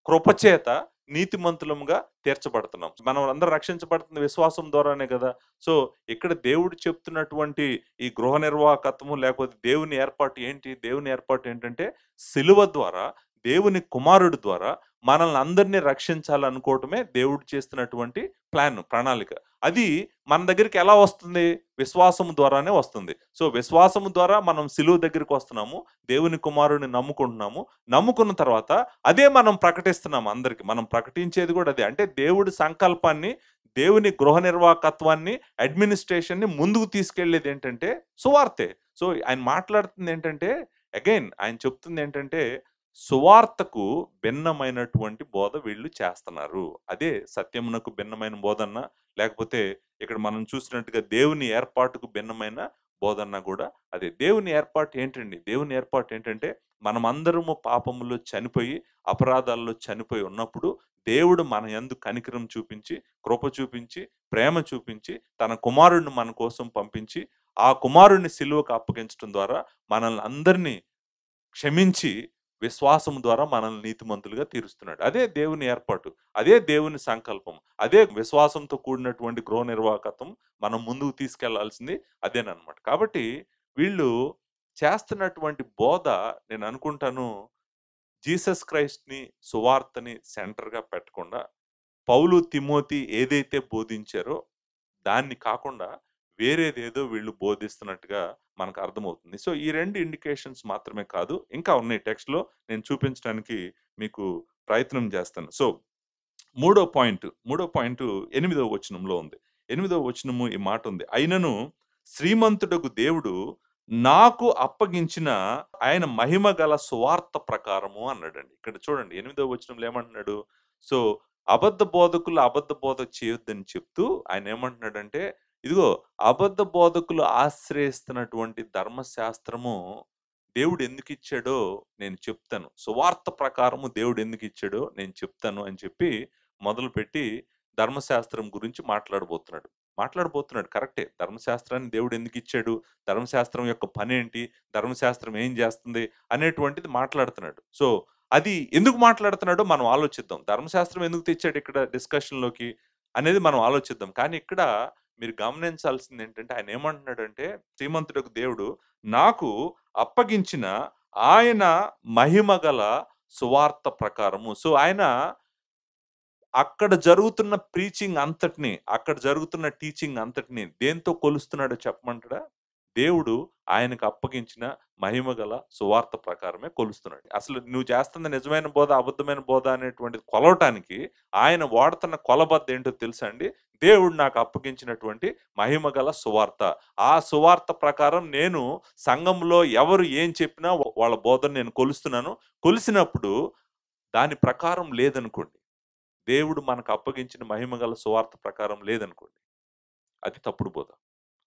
కృపచేత నీతిమంతులముగా తీర్చబడుతున్నాం. మనం అందరం రక్షించబడుతుంది విశ్వాసం ద్వారానే కదా. సో ఇక్కడ దేవుడు చెప్తున్నటువంటి ఈ గృహ నిర్వాహకత్వము లేకపోతే దేవుని ఏర్పాటు ఏంటి? దేవుని ఏర్పాటు ఏంటంటే సిలువ ద్వారా దేవుని కుమారుడు ద్వారా మనల్ని అందరినీ రక్షించాలనుకోవటమే దేవుడు చేస్తున్నటువంటి ప్రణాళిక. అది మన దగ్గరికి ఎలా వస్తుంది? విశ్వాసము ద్వారానే వస్తుంది. సో విశ్వాసము ద్వారా మనం సిలువ దగ్గరికి వస్తున్నాము, దేవుని కుమారుడిని నమ్ముకుంటున్నాము. నమ్ముకున్న తర్వాత అదే మనం ప్రకటిస్తున్నాం అందరికి. మనం ప్రకటించేది కూడా అదే. అంటే దేవుడి సంకల్పాన్ని, దేవుని గృహ నిర్వాహకత్వాన్ని, అడ్మినిస్ట్రేషన్ని ముందుకు తీసుకెళ్లేది ఏంటంటే సువార్తే. సో ఆయన మాట్లాడుతుంది ఏంటంటే, అగైన్ ఆయన చెప్తుంది ఏంటంటే, సువార్తకు భిన్నమైనటువంటి బోధ వీళ్ళు చేస్తున్నారు. అదే సత్యమునకు భిన్నమైన బోధన్న, లేకపోతే ఇక్కడ మనం చూసినట్టుగా దేవుని ఏర్పాటుకు భిన్నమైన బోధన్న కూడా అదే. దేవుని ఏర్పాటు ఏంటండి? దేవుని ఏర్పాటు ఏంటంటే, మనమందరము పాపములో చనిపోయి, అపరాధాల్లో చనిపోయి ఉన్నప్పుడు దేవుడు మన యందు కనికరం చూపించి, కృప చూపించి, ప్రేమ చూపించి, తన కుమారుడిని మన కోసం పంపించి, ఆ కుమారుడిని సిలువకు అప్పగించడం ద్వారా మనల్ని అందరినీ క్షమించి విశ్వాసం ద్వారా మనల్ని నీతిమంతులుగా తీరుస్తున్నాడు. అదే దేవుని ఏర్పాటు, అదే దేవుని సంకల్పం, అదే విశ్వాసంతో కూడినటువంటి గృహ నిర్వాహకత్వం మనం ముందుకు తీసుకెళ్లాల్సింది అదేనమాట. కాబట్టి వీళ్ళు చేస్తున్నటువంటి బోధ నేను అనుకుంటాను జీసస్ క్రైస్ట్‌ని, సువార్తని సెంటర్‌గా పెట్టకుండా పౌలు, తిమోతి ఏదైతే బోధించారో దాన్ని కాకుండా వేరేదేదో వీళ్ళు బోధిస్తున్నట్టుగా మనకు అర్థమవుతుంది. సో ఈ 2 ఇండికేషన్స్ మాత్రమే కాదు, ఇంకా ఉన్నాయి టెక్స్ట్‌లో. నేను చూపించడానికి మీకు ప్రయత్నం చేస్తాను. సో మూడో పాయింట్ 8వ వచనంలో ఉంది. 8వ వచనము ఈ మాట ఉంది. అయినను శ్రీమంతుడగు దేవుడు నాకు అప్పగించిన ఆయన మహిమ గల సువార్త ప్రకారము అన్నాడండి. ఇక్కడ చూడండి 8వ వచనంలో ఏమంటున్నాడు? సో అబద్ధ బోధకులు అబద్ధ బోధ చేయొద్దని చెప్తూ ఆయన ఏమంటున్నాడంటే, ఇదిగో అబద్ధ బోధకులు ఆశ్రయిస్తున్నటువంటి ధర్మశాస్త్రము దేవుడు ఎందుకు ఇచ్చాడో నేను చెప్తాను. సువార్త ప్రకారము దేవుడు ఎందుకు ఇచ్చాడో నేను చెప్తాను అని చెప్పి మొదలుపెట్టి ధర్మశాస్త్రం గురించి మాట్లాడబోతున్నాడు. కరెక్టే. ధర్మశాస్త్రాన్ని దేవుడు ఎందుకు ఇచ్చాడు? ధర్మశాస్త్రం యొక్క పనేంటి? ధర్మశాస్త్రం ఏం చేస్తుంది? అనేటువంటిది మాట్లాడుతున్నాడు. సో అది ఎందుకు మాట్లాడుతున్నాడో మనం ఆలోచిద్దాం. ధర్మశాస్త్రం ఎందుకు తెచ్చాడు ఇక్కడ డిస్కషన్‌లోకి అనేది మనం ఆలోచిద్దాం. కానీ ఇక్కడ మీరు గమనించాల్సింది ఏంటంటే ఆయన ఏమంటున్నాడంటే, శ్రీమంతుడకు దేవుడు నాకు అప్పగించిన ఆయన మహిమ గల సువార్త ప్రకారము. సో ఆయన అక్కడ జరుగుతున్న ప్రీచింగ్ అంతటిని, అక్కడ జరుగుతున్న టీచింగ్ అంతటిని దేంతో కొలుస్తున్నాడో చెప్పమంటాడా? దేవుడు ఆయనకు అప్పగించిన మహిమ గల సువార్త ప్రకారమే కొలుస్తున్నాడు. అసలు నువ్వు చేస్తున్న నిజమైన బోధ, అబద్ధమైన బోధ అనేటువంటిది కొలవటానికి ఆయన వాడుతున్న కొలబద్ద ఏంటో తెలుసా అండి? దేవుడు నాకు అప్పగించినటువంటి మహిమ గల సువార్త. ఆ సువార్త ప్రకారం నేను సంఘంలో ఎవరు ఏం చెప్పినా వాళ్ళ బోధను నేను కొలుస్తున్నాను. కొలిసినప్పుడు దాని ప్రకారం లేదనుకోండి, దేవుడు మనకు అప్పగించిన మహిమ గల సువార్త ప్రకారం లేదనుకోండి, అది తప్పుడు బోధ,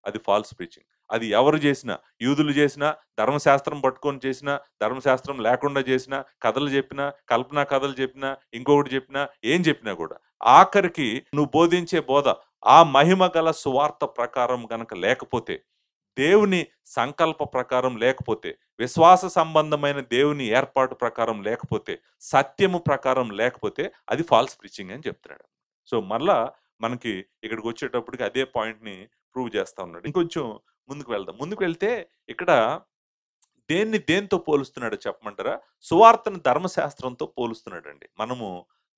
అది ఫాల్స్ ప్రీచింగ్. అది ఎవరు చేసినా, యూదులు చేసినా, ధర్మశాస్త్రం పట్టుకొని చేసినా, ధర్మశాస్త్రం లేకుండా చేసినా, కథలు చెప్పినా, కల్పనా కథలు చెప్పినా, ఇంకొకటి చెప్పినా, ఏం చెప్పినా కూడా ఆఖరికి నువ్వు బోధించే బోధ ఆ మహిమ గల సువార్త ప్రకారం గనక లేకపోతే, దేవుని సంకల్ప ప్రకారం లేకపోతే, విశ్వాస సంబంధమైన దేవుని ఏర్పాటు ప్రకారం లేకపోతే, సత్యము ప్రకారం లేకపోతే అది ఫాల్స్ ప్రీచింగ్ అని చెప్తున్నాడు. సో మరలా మనకి ఇక్కడికి వచ్చేటప్పటికి అదే పాయింట్‌ని ప్రూవ్ చేస్తా ఉన్నాడు. ఇంకొంచెం ముందుకు వెళ్దాం. ముందుకు వెళ్తే ఇక్కడ దేంతో పోలుస్తున్నాడో చెప్పమంటారా? సువార్తను ధర్మశాస్త్రంతో పోలుస్తున్నాడండి. మనము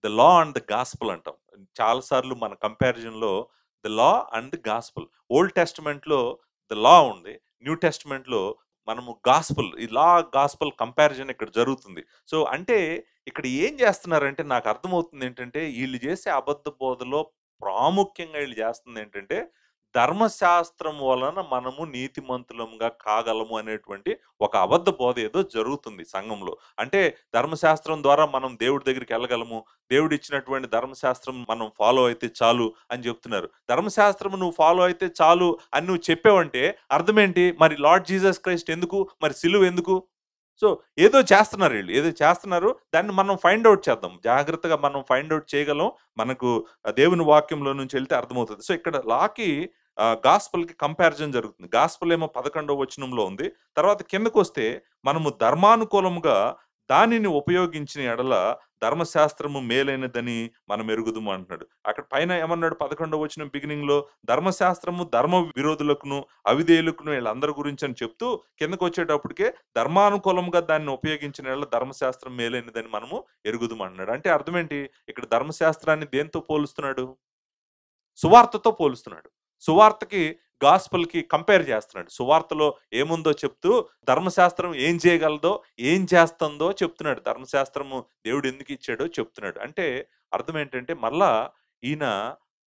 the law and the gospel అంటాం. చాలా సార్లు మన కంపారిజన్‌లో the law and gospel. Old టెస్టమెంట్‌లో ద లా ఉంది. న్యూ టెస్టమెంట్‌లో మనము గాస్పెల్, ఈ లా గాస్పెల్ కంపారిజన్ ఇక్కడ జరుగుతుంది. సో అంటే ఇక్కడ ఏం చేస్తున్నారంటే నాకు అర్థమవుతుంది ఏంటంటే, ఈళ్ళు చేసే అబద్ధ బోధలో ప్రాముఖ్యంగా ఈళ్ళు చేస్తుంది ఏంటంటే, ధర్మశాస్త్రం వలన మనము నీతిమంతులంగా కాగలము అనేటువంటి ఒక అబద్ధ బోధ ఏదో జరుగుతుంది సంఘంలో. అంటే ధర్మశాస్త్రం ద్వారా మనం దేవుడి దగ్గరికి వెళ్ళగలము. దేవుడు ఇచ్చినటువంటి ధర్మశాస్త్రం మనం ఫాలో అయితే చాలు అని చెప్తున్నారు. ధర్మశాస్త్రం నువ్వు ఫాలో అయితే చాలు అని నువ్వు చెప్పావంటే అర్థమేంటి? మరి లార్డ్ జీసస్ క్రైస్ట్ ఎందుకు? మరి సిలువ ఎందుకు? సో, ఏదో చేస్తున్నారు ఈళ్ళు. ఏదో చేస్తున్నారు. దాన్ని మనం ఫైండ్ ఔట్ చేద్దాం. జాగ్రత్తగా మనం ఫైండ్ ఔట్ చేయగలం. మనకు దేవుని వాక్యంలో నుంచి ఎళ్తే అర్థమవుతది. సో, ఇక్కడ లాకి గాస్పెల్‌కి కంపారిజన్ జరుగుతుంది. గాస్పెల్ ఏమో 11వ వచనంలో ఉంది. తర్వాత కిందకొస్తే మనము ధర్మానుకూలముగా దానిని ఉపయోగించిన ఎడల ధర్మశాస్త్రము మేలైనదని మనం ఎరుగుదుము అంటున్నాడు. అక్కడ పైన ఏమన్నాడు 11వ వచనం బిగినింగ్‌లో ధర్మశాస్త్రము ధర్మ విరోధులకును, అవిధేయులకును వీళ్ళందరి గురించని చెప్తూ కిందకొచ్చేటప్పటికే ధర్మానుకూలంగా దాన్ని ఉపయోగించిన యెడల ధర్మశాస్త్రం మేలైనదని మనము ఎరుగుదుమంటున్నాడు. అంటే అర్థమేంటి? ఇక్కడ ధర్మశాస్త్రాన్ని దేనితో పోలుస్తున్నాడు? సువార్తతో పోలుస్తున్నాడు. సువార్తకి, గాస్పెల్‌కి కంపేర్ చేస్తున్నాడు. సువార్తలో ఏముందో చెప్తూ, ధర్మశాస్త్రం ఏం చేయగలదో, ఏం చేస్తందో చెప్తున్నాడు. ధర్మశాస్త్రము దేవుడు ఎందుకిచ్చాడో చెప్తున్నాడు. అంటే అర్థం ఏంటంటే, మరలా ఈయన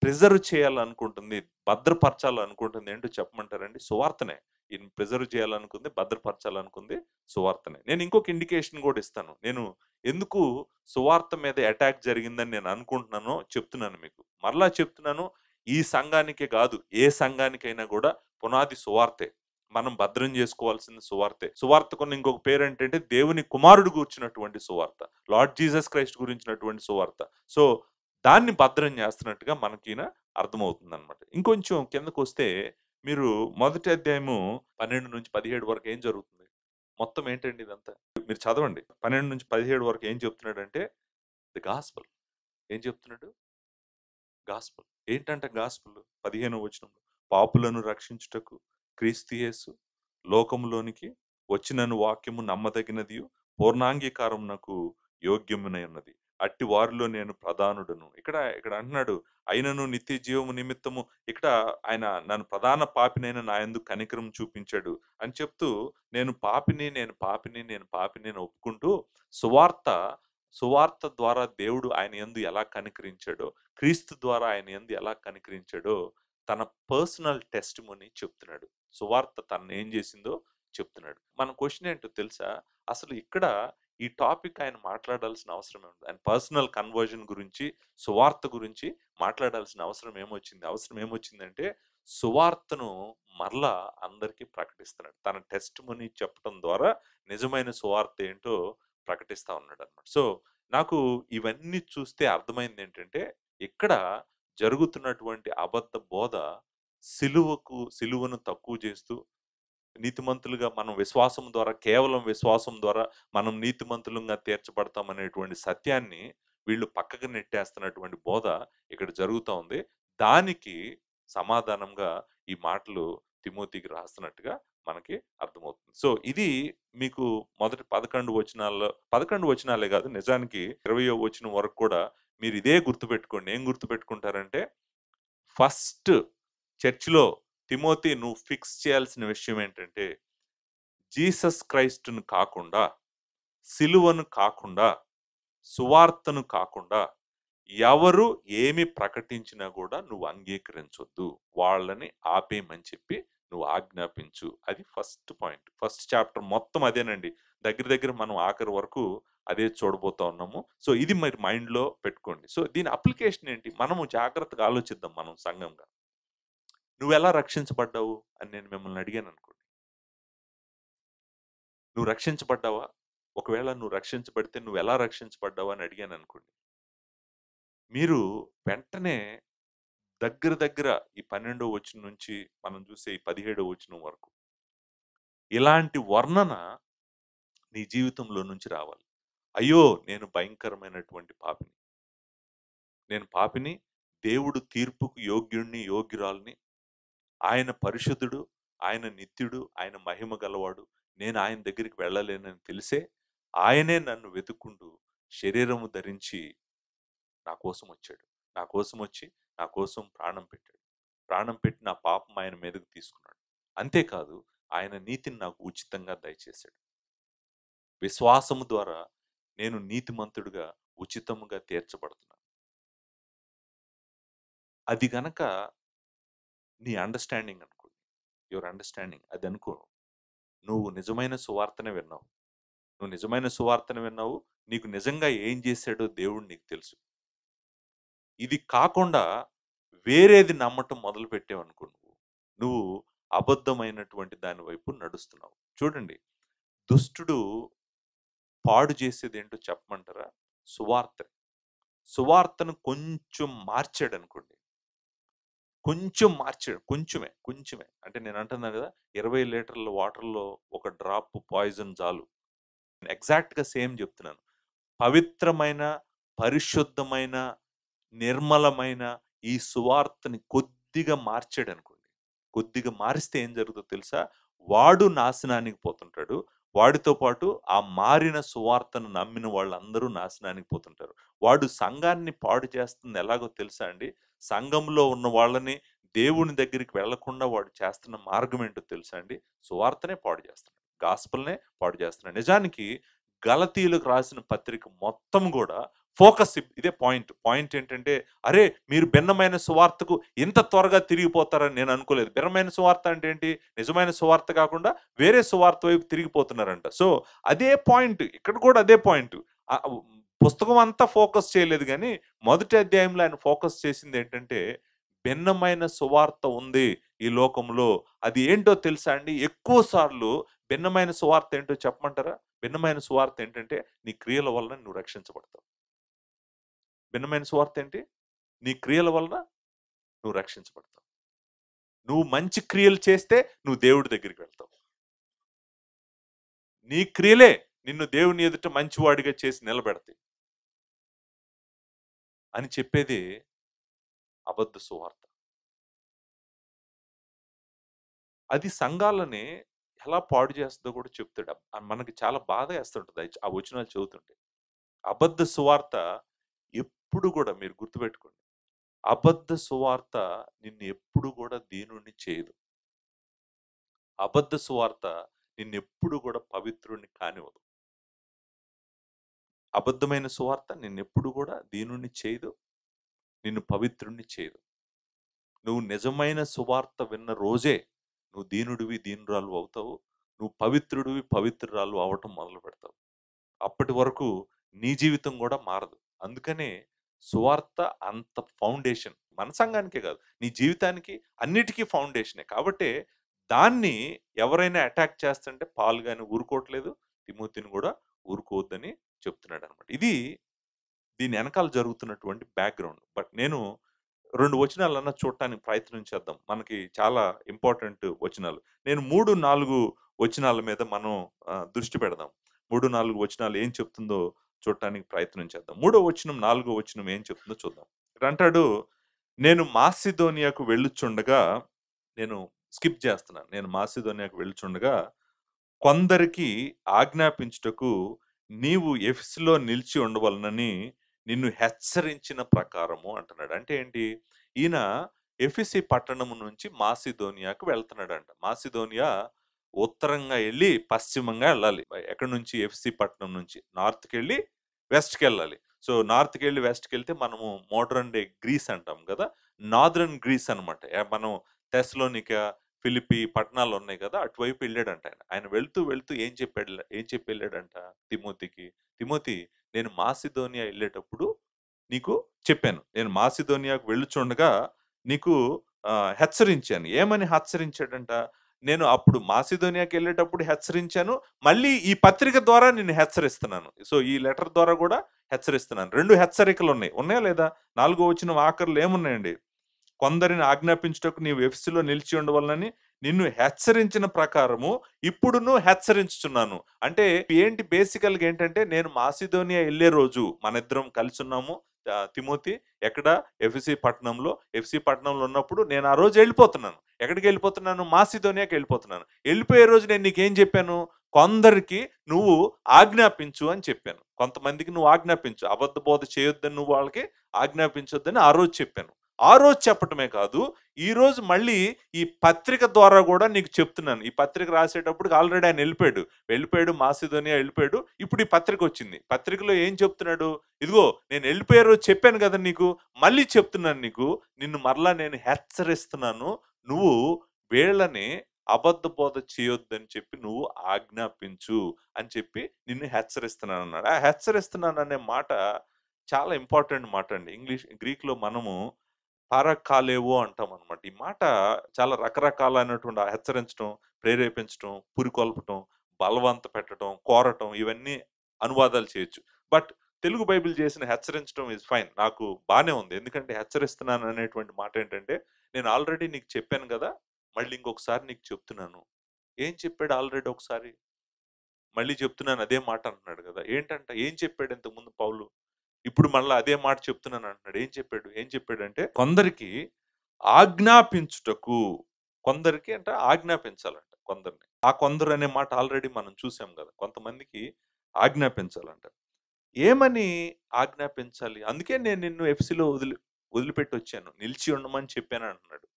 ప్రిజర్వ్ చేయాలనుకుంటుంది, భద్రపరచాలనుకుంటుంది ఏంటో చెప్పమంటారండి? సువార్తనే. ఈయన ప్రిజర్వ్ చేయాలనుకుంది, భద్రపరచాలనుకుంది సువార్తనే. నేను ఇంకొక ఇండికేషన్ కూడా ఇస్తాను. నేను ఎందుకు సువార్త మీద అటాక్ జరిగిందని నేను అనుకుంటున్నానో చెప్తున్నాను మీకు. మరలా చెప్తున్నాను, ఈ సంఘానికే గాదు, ఏ సంఘానికైనా గూడా పునాది సువార్తే. మనం భద్రం జేసుకోవాల్సింది సువార్తే. సువార్తకున్న ఇంకొక పేరేంటంటే, దేవుని కుమారుడు గూర్చినటువంటి సువార్త. లార్డ్ జీసస్ క్రైస్ట్ గురించినటువంటి సువార్త. సో, దాన్ని భద్రం జేస్తున్నట్టుగా మనకీన అర్థమవుతుందనమాట. ఇంకొంచెం కిందకొస్తే, మీరు మొదటి అధ్యాయము 12-17 వరకు ఏం జరుగుతుంది? మొత్తం ఏంటండి ఇదంతా? మీరు చదవండి. 12-17 వరకు ఏం చెప్తున్నాడంటే, ది గాస్పెల్. ఏం చెప్తున్నాడు? గాస్పెల్. ఏంటంట గాస్పెల్? 15వ వచనంలో. పాపులను రక్షించుటకు క్రీస్తు యేసు లోకములోనికి వచ్చినను వాక్యము నమ్మదగినదియు, పూర్ణాంగీకారమునకు యోగ్యమునై ఉన్నది. అట్టి వారిలో నేను ప్రధానుడను. ఇక్కడ అంటున్నాడు, అయినను నిత్య జీవము నిమిత్తము ఇక్కడ ఆయన నన్ను ప్రధాన పాపినైన నా యందు కనికరం చూపించాడు అని చెప్తూ, నేను పాపిని, నేను పాపిని, నేను పాపిని అని ఒప్పుకుంటూ సువార్త సువార్త ద్వారా దేవుడు ఆయన యందు ఎలా కనికరించాడో, క్రీస్తు ద్వారా ఆయన యందు ఎలా కనికరించాడో తన పర్సనల్ టెస్టిమనీ చెప్తున్నాడు. సువార్త తనను ఏం చేసిందో చెప్తున్నాడు. మన క్వెషన్ ఏంటో తెలుసా? అసలు ఇక్కడ ఈ టాపిక్ ఆయన మాట్లాడాల్సిన అవసరం ఏముంది? ఆయన పర్సనల్ కన్వర్జన్ గురించి, సువార్త గురించి మాట్లాడాల్సిన అవసరం ఏమొచ్చిందంటే, సువార్తను మరలా అందరికీ ప్రకటిస్తున్నాడు. తన టెస్టిమనీ చెప్పడం ద్వారా నిజమైన సువార్త ఏంటో ప్రకటిస్తా ఉన్నాడన్నమాట. సో, నాకు ఇవన్నీ చూస్తే అర్థమైందేంటంటే, ఇక్కడ జరుగుతున్నటువంటి అబద్ధ బోధ సిలువను తక్కువ చేస్తూ, నీతిమంతులుగా మనం విశ్వాసం ద్వారా, కేవలం విశ్వాసం ద్వారా మనం నీతిమంతులంగా తీర్చబడతామనేటువంటి సత్యాన్ని వీళ్ళు పక్కకు నెట్టేస్తున్నటువంటి బోధ ఇక్కడ జరుగుతా ఉంది. దానికి సమాధానంగా ఈ మాటలు తిమోతికి రాస్తున్నట్టుగా మనకి అర్థమవుతుంది. సో, ఇది మీకు మొదటి 11 వచనాల్లో 11 వచనాలే కాదు, నిజానికి 20వ వచనం వరకు కూడా మీరు ఇదే గుర్తుపెట్టుకోండి. ఏం గుర్తుపెట్టుకుంటారంటే, ఫస్ట్ చర్చ్‌లో తిమోతి నువ్వు ఫిక్స్ చేయాల్సిన విషయం ఏంటంటే, జీసస్ క్రైస్ట్‌ను కాకుండా, సిలువను కాకుండా, సువార్తను కాకుండా, ఎవరు ఏమి ప్రకటించినా గూడా నువ్వు అంగీకరించొద్దు. వాళ్ళని ఆపేయమని చెప్పి నువ్వు ఆజ్ఞాపించు. అది ఫస్ట్ పాయింట్. ఫస్ట్ చాప్టర్ మొత్తం అదేనండి. దగ్గర దగ్గర మనం ఆఖరి వరకు అదే చూడబోతా ఉన్నాము. సో, ఇది మీరు మైండ్‌లో పెట్టుకోండి. సో, దీని అప్లికేషన్ ఏంటి? మనము జాగ్రత్తగా ఆలోచిద్దాం మనం సంఘంగా. నువ్వెలా రక్షించబడ్డావు అని నేను మిమ్మల్ని అడిగాననుకోండి. నువ్వు రక్షించబడ్డావా? ఒకవేళ నువ్వు రక్షించబడితే నువ్వెలా రక్షించబడ్డావు అని అడిగాననుకోండి. మీరు వెంటనే దగ్గర దగ్గర ఈ 12వ వచనం నుంచి మనం చూసే ఈ 17వ వచనం వరకు ఇలాంటి వర్ణన నీ జీవితంలో నుంచి రావాలి. అయ్యో! నేను భయంకరమైనటువంటి పాపిని. నేను పాపిని. దేవుడు తీర్పుకు యోగ్యుడిని, యోగ్యురాలిని. ఆయన పరిశుద్ధుడు, ఆయన నిత్యుడు, ఆయన మహిమ గలవాడు. నేను ఆయన దగ్గరికి వెళ్ళలేనని తెలిసే, ఆయనే నన్ను వెతుక్కుంటూ శరీరము ధరించి నా కోసం వచ్చాడు. నా కోసం వచ్చి, నా కోసం ప్రాణం పెట్టాడు. ప్రాణం పెట్టి నా పాపం ఆయన మీదకు తీసుకున్నాడు. అంతేకాదు, ఆయన నీతిని నాకు ఉచితంగా దయచేశాడు. విశ్వాసము ద్వారా నేను నీతిమంతుడిగా, ఉచితముగా తీర్చబడుతున్నాను. అది గనక నీ అండర్‌స్టాండింగ్ అనుకో. యువర్ అండర్‌స్టాండింగ్ అది అనుకో. నువ్వు నిజమైన సువార్తనే విన్నావు. నువ్వు నిజమైన సువార్తను విన్నావు. నీకు నిజంగా ఏం చేశాడో దేవుడు నీకు తెలుసు. ఇది కాకుండా వేరేది నమ్మటం మొదలుపెట్టావనుకో నువ్వు అబద్ధమైనటువంటి దాని వైపు నడుస్తున్నావు. చూడండి, దుష్టుడు పాడు చేసేదేంటో చెప్పమంటారా? సువార్త. సువార్తను కొంచెం మార్చాడనుకోండి. కొంచెం మార్చాడు. కొంచెమే. అంటే నేను అంటున్నా గదా! 20 లీటర్ల వాటర్‌లో ఒక డ్రాప్ పాయిజన్ చాలు. ఎగ్జాక్ట్‌గా సేమ్ జెప్తున్నాను. పవిత్రమైన, పరిశుద్ధమైన, నిర్మలమైన ఈ సువార్తని కొద్దిగా మార్చాడనుకోండి. కొద్దిగా మారిస్తే ఏం జరుగుతుందో తెలుసా? వాడు నాశనానికి పోతుంటాడు. వాడితో పాటు ఆ మారిన సువార్తను నమ్మిన వాళ్ళందరూ నాశనానికి పోతుంటారు. వాడు సంఘాన్ని పాడు చేస్తుంది ఎలాగో తెలుసా అండి? సంఘంలో ఉన్న వాళ్ళని దేవుని దగ్గరికి వెళ్ళకుండా వాడు చేస్తున్న మార్గం ఏంటో తెలుసా అండి? సువార్తనే పాడు చేస్తున్నాడు. గాస్పెల్‌నే పాడు చేస్తున్నాడు. నిజానికి గలతీయులకు రాసిన పత్రిక మొత్తం గూడా ఫోకస్ ఇదే పాయింట్. పాయింట్ ఏంటంటే, అరే! మీరు భిన్నమైన సువార్తకు ఇంత త్వరగా తిరిగిపోతారని నేను అనుకోలేదు. భిన్నమైన సువార్త అంటే ఏంటి? నిజమైన సువార్త కాకుండా వేరే సువార్త వైపు తిరిగిపోతున్నారంట. సో, అదే పాయింట్. ఇక్కడ కూడా అదే పాయింట్. ఆహ్, ఉ పుస్తకం అంతా ఫోకస్ చేయలేదు గానీ, మొదటి అధ్యాయంలో ఆయన ఫోకస్ చేసిందేంటంటే, భిన్నమైన సువార్త ఉంది ఈ లోకంలో. అది ఏంటో తెలుసా అండి? ఎక్కువ సార్లు భిన్నమైన సువార్త ఏంటో చెప్పమంటారా? భిన్నమైన సువార్త ఏంటంటే, నీ క్రియల వలన నువ్వు రక్షించబడతావు. భిన్నమైన సువార్త ఏంటి? నీ క్రియల వలన నువ్వు రక్షించబడతావు. నువ్వు మంచి క్రియలు చేస్తే నువ్వు దేవుడి దగ్గరికి వెళ్తావు. నీ క్రియలే నిన్ను దేవుని ఎదుట మంచివాడిగా చేసి నిలబెడతాయి అని చెప్పేది అబద్ధ సువార్త. అది సంఘాలని ఎలా పాడు చేస్తుందో కూడా చెప్తాడు. మనకి చాలా బాధ ఏస్తుంటది ఆ వచనాలు చదువుతుంటే. అబద్ధ సువార్త ఎప్పుడు కూడా మీరు గుర్తుపెట్టుకోండి. అబద్ధ సువార్త నిన్ను ఎప్పుడు కూడా దీనుణ్ణి చేయదు. అబద్ధ సువార్త నిన్నెప్పుడు కూడా పవిత్రుడిని కానివ్వదు. అబద్ధమైన సువార్త నిన్నెప్పుడు కూడా దీనుణ్ణి చేయదు. నిన్ను పవిత్రుడిని చేయదు. నువ్వు నిజమైన సువార్త విన్న రోజే నువ్వు దీనుడివి, దీనురాలు అవుతావు. నువ్వు పవిత్రుడివి, పవిత్రురాలు అవ్వటం మొదలుపెడతావు. అప్పటి వరకు నీ జీవితం గూడా మారదు. అందుకనే సువార్త అంత ఫౌండేషన్. మన సంఘానికే గాదు. నీ జీవితానికి అన్నిటికి ఫౌండేషనే. కాబట్టే దాన్ని ఎవరైనా అటాక్ చేస్తుంటే పాల్ గాని ఊరుకోవట్లేదు. తిమోతిని గూడా ఊరుకోవద్దని చెప్తున్నాడనమాట. ఇది దీని ఎనకాల జరుగుతున్నటువంటి బ్యాక్‌గ్రౌండ్. బట్ నేను 2 వచనాలన్నా చూడటానికి ప్రయత్నం చేద్దాం. మనకి చాలా ఇంపార్టెంట్ వచనాలు. నేను 3, 4 వచనాల మీద మనం దృష్టి పెడదాం. 3, 4 వచనాలు ఏం చెప్తుందో చూడటానికి ప్రయత్నం చేద్దాం. మూడో వచనం, నాలుగో వచనం ఏం చెప్తుందో చూద్దాం. ఇక్కడంటాడు, "నేను మాసిదోనియాకు వెళ్ళుచుండగా" నేను స్కిప్ చేస్తున్నాను. "నేను మాసిదోనియాకు వెళ్ళుచుండగా కొందరికి ఆజ్ఞాపించుటకు నీవు ఎఫెసులో నిలిచి ఉండవలెనని నిన్ను హెచ్చరించిన ప్రకారము" అంటున్నాడు. అంటే ఏంటి? ఈయన ఎఫెసీ పట్టణం నుంచి మాసిదోనియాకు వెళ్తున్నాడంట. మాసిదోనియా ఉత్తరంగా ఎళ్లి పశ్చిమంగా ఎళ్ళాలి. ఎక్కడి నుంచి? ఎఫెసీ పట్టణం నుంచి. నార్త్‌కెళ్ళి వెస్ట్‌కెళ్ళాలి. సో, నార్త్‌కెళ్ళి వెస్ట్‌కెళ్తే మనము మోడర్న్ డే గ్రీస్ అంటాం గదా! నార్దర్న్ గ్రీస్ అనమాట. మనం తెస్సలోనిక, ఫిలిప్పి పట్టణాలున్నాయి గదా! అటువైపు ఎళ్ళాడంట ఆయన. ఆయన వెళ్తూ ఏం చెప్పి ఎళ్ళాడంట తిమోతికి, "తిమోతి, నేను మాసిదోనియా ఎళ్ళేటప్పుడు నీకు చెప్పాను. నేను మాసిదోనియాకు వెళ్ళుచుండగా నీకు హెచ్చరించాను." ఏమని హెచ్చరించాడంట? "నేను అప్పుడు మాసిదోనియాకెళ్ళేటప్పుడు హెచ్చరించాను. మళ్ళీ ఈ పత్రిక ద్వారా నిన్ను హెచ్చరిస్తున్నాను." సో, ఈ లెటర్ ద్వారా గూడా హెచ్చరిస్తున్నాను. 2 హెచ్చరికలున్నాయి. ఉన్నాయా లేదా? 4 వచనం ఆఖరిలో ఏమున్నాయండి? "కొందరిని ఆజ్ఞాపించుటకు నీవు ఎఫెసులో నిలిచి ఉండవలెనని నిన్ను హెచ్చరించిన ప్రకారము ఇప్పుడును హెచ్చరించుచున్నాను." అంటే ఏంటి బేసికల్‌గా ఏంటంటే, నేను మాసిదోనియా ఎళ్ళే రోజు మనిద్దరం కలిసున్నాము. తిమోతి ఎక్కడ? ఎఫెసీ పట్టణంలో. ఎఫెసీ పట్టణంలో ఉన్నప్పుడు నేను ఆ రోజు ఎళ్ళిపోతున్నాను. ఎక్కడికెళ్ళిపోతున్నాను? మాసిదోనియాకెళ్ళిపోతున్నాను. ఎళ్ళిపోయే రోజు నేను నీకేం చెప్పాను? కొందరికి నువ్వు ఆజ్ఞాపించు అని చెప్పాను. కొంతమందికి నువ్వు ఆజ్ఞాపించు. అబద్ధ బోధ చేయొద్దని నువ్వు వాళ్ళకి ఆజ్ఞాపించొద్దని ఆ రోజు చెప్పాను. ఆ రోజు చెప్పటమే కాదు, ఈరోజు మళ్ళీ ఈ పత్రిక ద్వారా గూడా నీకు చెప్తున్నాను. ఈ పత్రిక రాసేటప్పటికి ఆల్రెడీ ఆయన వెళ్ళిపోయాడు. మాసిదోనియా వెళ్ళిపోయాడు. ఇప్పుడు ఈ పత్రికొచ్చింది. పత్రికలో ఏం చెప్తున్నాడు? ఇదిగో నేను వెళ్ళిపోయే రోజు చెప్పాను గదా నీకు. మళ్ళీ చెప్తున్నాను నీకు. నిన్ను మరలా నేను హెచ్చరిస్తున్నాను. నువ్వు వీళ్ళని అబద్ధ బోధ చేయొద్దని చెప్పి నువ్వు ఆజ్ఞాపించు అని చెప్పి నిన్ను హెచ్చరిస్తున్నాను అన్నాడు. ఆ హెచ్చరిస్తున్నాను అనే మాట చాలా ఇంపార్టెంట్ మాట అండి. గ్రీక్‌లో మనము పారాకాలేవో అంటాం అనమాట. ఈ మాట చాలా రకరకాలైనటువంటి హెచ్చరించడం, ప్రేరేపించటం, పురికొల్పటం, బలవంత పెట్టటం, కోరటం ఇవన్నీ అనువాదాలు చేయొచ్చు. బట్ తెలుగు బైబిల్ చేసిన హెచ్చరించడం ఈజ్ ఫైన్. నాకు బానే ఉంది. ఎందుకంటే హెచ్చరిస్తున్నాను అనేటువంటి మాట ఏంటంటే, నేను ఆల్రెడీ నీకు చెప్పాను గదా! మళ్ళీ ఇంకొకసారి నీకు చెప్తున్నాను. ఏం చెప్పాడు ఆల్రెడీ ఒకసారి? మళ్ళీ చెప్తున్నాను అదే మాట అంటున్నాడు గదా! ఏంటంట? ఏం చెప్పాడు ఇంతకుముందు పౌలు? ఇప్పుడు మళ్ళా అదే మాట చెప్తున్నాను అంటున్నాడు. ఏం చెప్పాడు? ఏం చెప్పాడంటే, కొందరికి ఆజ్ఞాపించుటకు, కొందరికి అంటే ఆజ్ఞాపించాలంట కొందరిని. ఆ కొందరు అనే మాట ఆల్రెడీ మనం చూసాం గదా! కొంతమందికి ఆజ్ఞాపించాలంట. ఏమని ఆజ్ఞాపించాలి? అందుకే నేను నిన్ను ఎఫ్‌సీలో వదిలిపెట్టొచ్చాను. నిలిచి ఉండమని చెప్పాను అంటున్నాడు.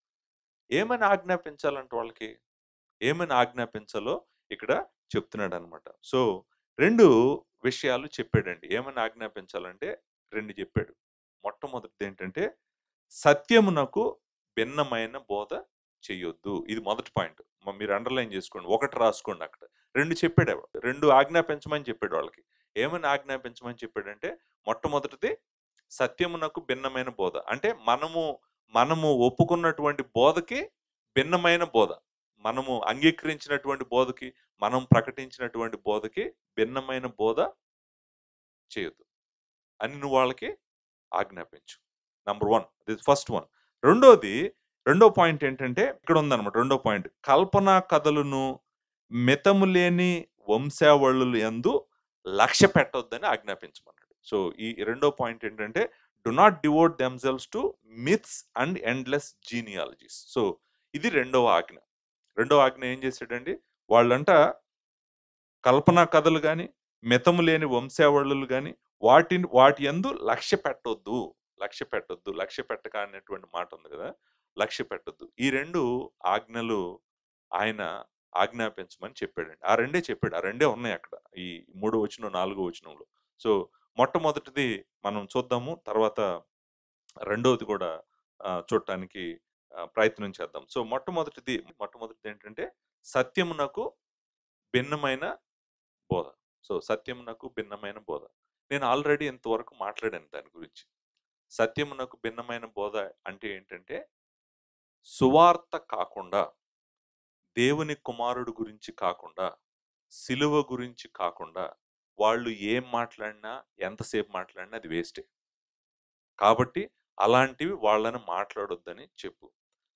ఏమని ఆజ్ఞాపించాలంట వాళ్ళకి? ఏమని ఆజ్ఞాపించాలో ఇక్కడ చెప్తున్నాడనమాట. సో, 2 విషయాలు చెప్పాడండి. ఏమని ఆజ్ఞాపించాలంటే 2 చెప్పాడు. మొట్టమొదటిదేంటంటే, సత్యమునకు భిన్నమైన బోధ చెయ్యొద్దు. ఇది మొదటి పాయింట్. మీరు అండర్‌లైన్ చేసుకోండి. 1 రాసుకోండి అక్కడ. 2 చెప్పాడు. 2 ఆజ్ఞాపించమని చెప్పాడు వాళ్ళకి. ఏమని ఆజ్ఞాపించమని చెప్పాడంటే, మొట్టమొదటిది సత్యమునకు భిన్నమైన బోధ. అంటే మనము ఒప్పుకున్నటువంటి బోధకి భిన్నమైన బోధ. మనము అంగీకరించినటువంటి బోధకి, మనం ప్రకటించినటువంటి బోధకి భిన్నమైన బోధ చేయొద్దు అని నువ్వు వాళ్ళకి ఆజ్ఞాపించు. Number 1 this first one. రెండోది, రెండో పాయింట్ ఏంటంటే ఇక్కడ ఉందన్నమాట. రెండో పాయింట్ కల్పనా కథలను మితము లేని వంశావళులు యందు లక్ష్య పెట్టొద్దని ఆజ్ఞాపించమన్నాడు. సో ఈ రెండో పాయింట్ ఏంటంటే do not devote themselves to myths and endless genealogies. So ఇది రెండవ ఆజ్ఞ. రెండవ ఆజ్ఞ ఏం చేశాడండి? వాళ్ళంట కల్పనా కథలు గాని, మితము లేని వంశావళులు గాని, వాటి యందు లక్ష్య పెట్టొద్దు. లక్ష్య పెట్టొద్దు. లక్ష్య పెట్టక అనేటువంటి మాట ఉంది కదా! లక్ష్య పెట్టొద్దు. ఈ 2 ఆజ్ఞలు ఆయన ఆజ్ఞాపించమని చెప్పాడండి. ఆ రెండే చెప్పాడు. ఆ రెండే ఉన్నాయి అక్కడ. ఈ మూడో వచనం, నాలుగో వచనంలో. సో, మొట్టమొదటిది మనం చూద్దాము. తర్వాత రెండోది కూడా చూడటానికి ప్రయత్నం చేద్దాం. సో, మొట్టమొదటిదేంటంటే సత్యమునకు భిన్నమైన బోధ. సో, సత్యమునకు భిన్నమైన బోధ. నేను ఆల్రెడీ ఇంతవరకు మాట్లాడాను దాని గురించి. సత్యమునకు భిన్నమైన బోధ అంటే ఏంటంటే, సువార్త కాకుండా, దేవుని కుమారుడు గురించి కాకుండా, సిలువ గురించి కాకుండా, వాళ్ళు ఏం మాట్లాడినా, ఎంతసేపు మాట్లాడినా అది వేస్టే. కాబట్టి అలాంటివి వాళ్ళని మాట్లాడొద్దని చెప్పు.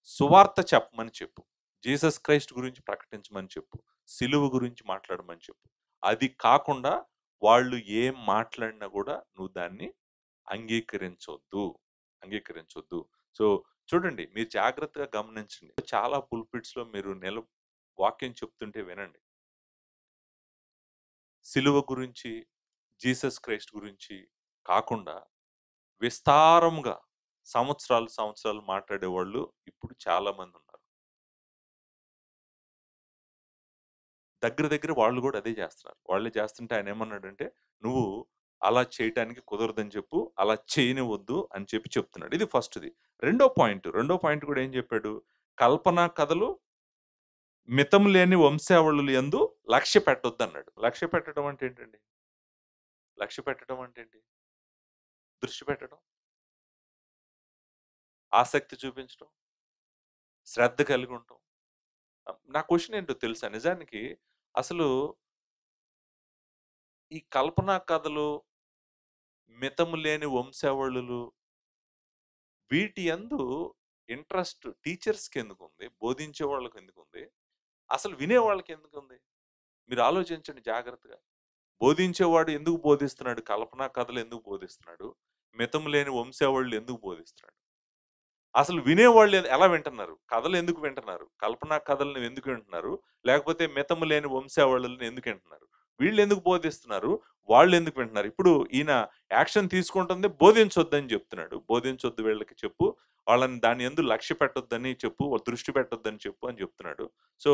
సువార్త చెప్పమని చెప్పు. జీసస్ క్రైస్ట్ గురించి ప్రకటించమని చెప్పు. సిలువ గురించి మాట్లాడమని చెప్పు. అది కాకుండా వాళ్ళు ఏం మాట్లాడినా గూడా నువ్వు దాన్ని అంగీకరించొద్దు. అంగీకరించొద్దు. సో, చూడండి మీరు జాగ్రత్తగా గమనించండి. చాలా పుల్పిట్స్‌లో మీరు వాక్యం చెప్తుంటే వినండి. సిలువ గురించి, జీసస్ క్రైస్ట్ గురించి కాకుండా విస్తారంగా సంవత్సరాలు మాట్లాడేవాళ్ళు ఇప్పుడు చాలా మందున్నారు. దగ్గర దగ్గర వాళ్ళు గూడా అదే జేస్తున్నారు. వాళ్ళే చేస్తుంటే ఆయనేమన్నాడంటే, "నువ్వు అలా చేయటానికి కుదరదని చెప్పు. అలా చేయనివ్వద్దు" అని చెప్పి చెప్తున్నాడు. ఇది ఫస్ట్‌ది. రెండో పాయింట్ గూడా ఏం జెప్పాడు? కల్పనా కథలు మితం లేని వంశావళులు యందు లక్ష్య పెట్టొద్దన్నాడు. లక్ష్య పెట్టడం అంటే ఏంటండి? లక్ష్య పెట్టడం అంటే ఏంటి? దృష్టి పెట్టడం, ఆసక్తి చూపించడం, శ్రద్ధ కలిగి ఉండటం. నా క్వెషన్ ఏంటో తెలుసా? నిజానికి అసలు ఈ కల్పనా కథలు, మితము లేని వంశావళులు వీటి యందు ఇంట్రెస్ట్ టీచర్స్‌కెందుకుంది? బోధించే వాళ్ళకెందుకుంది? అసలు వినేవాళ్ళకెందుకుంది? మీరు ఆలోచించండి జాగ్రత్తగా. బోధించేవాడు ఎందుకు బోధిస్తున్నాడు? కల్పనా కథలు ఎందుకు బోధిస్తున్నాడు? మితము లేని వంశావళులు ఎందుకు బోధిస్తున్నాడు? అసలు వినేవాళ్ళు ఎలా వింటున్నారు? కథలు ఎందుకు వింటున్నారు? కల్పనా కథలను ఎందుకు వింటున్నారు? లేకపోతే మితము లేని వంశావళులను ఎందుకు వింటున్నారు? వీళ్ళెందుకు బోధిస్తున్నారు? వాళ్ళెందుకు వింటున్నారు? ఇప్పుడు ఈయన యాక్షన్ తీసుకుంటుంది బోధించొద్దని చెప్తున్నాడు. బోధించొద్దు వీళ్ళకి చెప్పు. వాళ్ళని దాని యందు లక్ష్య పెట్టొద్దని చెప్పు. దృష్టి పెట్టొద్దని చెప్పు అని చెప్తున్నాడు. సో,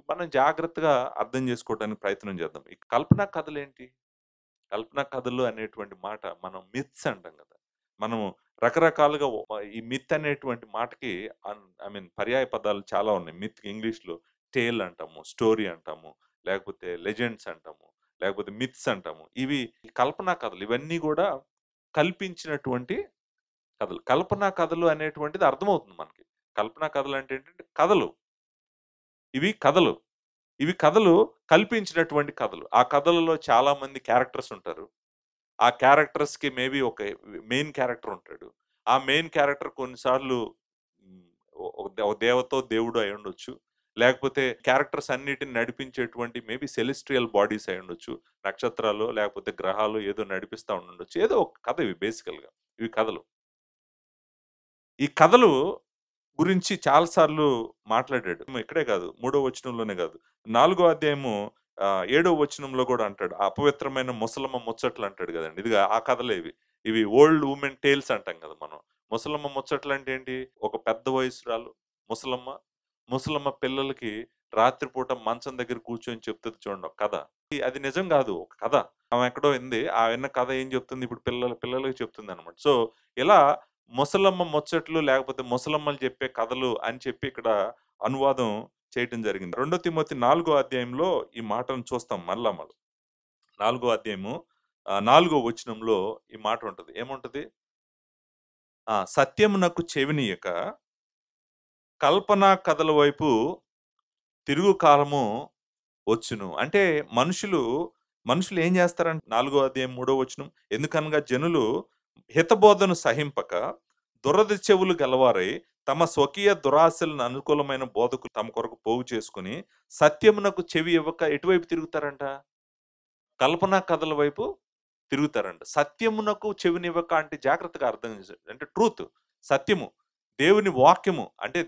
మనం జాగ్రత్తగా అర్థం చేసుకోవడానికి ప్రయత్నం చేద్దాం. ఈ కల్పనా కథలేంటి? కల్పనా కథలు అనేటువంటి మాట మనం మిత్స్ అంటాం కదా! మనము రకరకాలుగా ఈ మిత్ అనేటువంటి మాటకి ఐ మీన్ పర్యాయ పదాలు చాలా ఉన్నాయి. మిత్ ఇంగ్లీష్‌లో టేల్ అంటాము, స్టోరీ అంటాము, లేకపోతే లెజెండ్స్ అంటాము, లేకపోతే మిత్స్ అంటాము. ఇవి ఈ కల్పనా కథలు ఇవన్నీ గూడా కల్పించినటువంటి కథలు. కల్పనా కథలు అనేటువంటిది అర్థమవుతుంది మనకి. కల్పనా కథలు అంటే ఏంటంటే కథలు. ఇవి కథలు. ఇవి కథలు కల్పించినటువంటి కథలు. ఆ కథలలో చాలా మంది క్యారెక్టర్స్ ఉంటారు. ఆ క్యారెక్టర్స్‌కి మేబీ ఒక మెయిన్ క్యారెక్టర్ ఉంటాడు. ఆ మెయిన్ క్యారెక్టర్ కొన్నిసార్లు హ్మ్, ఒక దేవతో, దేవుడో అయ్యుండొచ్చు. లేకపోతే క్యారెక్టర్స్ అన్నిటిని నడిపించేటువంటి మేబీ సెలెస్ట్రియల్ బాడీస్ అయ్యుండొచ్చు. నక్షత్రాలు లేకపోతే గ్రహాలు ఏదో నడిపిస్తా ఉండుండొచ్చు. ఏదో ఒక కథ ఇవి బేసికల్‌గా. ఇవి కథలు. ఈ కథలు గురించి చాలా సార్లు మాట్లాడాడు. ఇక్కడే కాదు, మూడో వచనంలోనే కాదు. నాలుగో అధ్యాయము ఏడో వచనంలో కూడా అంటాడు. ఆ అపవిత్రమైన ముసలమ్మ ముచ్చట్లు అంటాడు కదండి. ఇదిగా ఆ కథలే ఇవి. ఇవి ఓల్డ్ వుమెన్ టేల్స్ అంటాం కదా మనం. ముసలమ్మ ముచ్చట్లు అంటే ఏంటి? ఒక పెద్ద వయసురాలు ముసలమ్మ, ముసలమ్మ పిల్లలకి రాత్రిపూట మంచం దగ్గర కూర్చొని చెప్తది చూడండి ఒక కథ. అది నిజం కాదు. ఒక కథ. ఆమె ఎక్కడో వింది. ఆ విన్న కథ ఏం చెప్తుంది? ఇప్పుడు పిల్లలకి చెప్తుందన్నమాట. సో, ఇలా ముసలమ్మ ముచ్చట్లు లేకపోతే ముసలమ్మలు చెప్పే కథలు అని చెప్పి ఇక్కడ అనువాదం చేయటం జరిగింది. 2 తిమోతి 4 అధ్యాయంలో ఈ మాటను చూస్తాం మళ్ళా మనం. 4 అధ్యాయము 4 వచనంలో ఈ మాట ఉంటది. ఏముంటది? సత్యమునకు చెవినియక కల్పనా కథల వైపు తిరుగు కాలము వచ్చును. అంటే మనుషులు ఏం చేస్తారంటే 4 అధ్యాయం 3 వచనం. ఎందుకనగా జనులు హితబోధను సహింపక దురద చెవులు గలవారై తమ స్వకీయ దురాశలను అనుకూలమైన బోధకులు తమ కొరకు పోగు చేసుకొని సత్యమునకు చెవి ఇవ్వక ఎటువైపు తిరుగుతారంట? కల్పనా కథల వైపు తిరుగుతారంట. సత్యమునకు చెవినివ్వక అంటే జాగ్రత్తగా అర్థం చేశాడు. అంటే ట్రూత్, సత్యము, దేవుని వాక్యము అంటే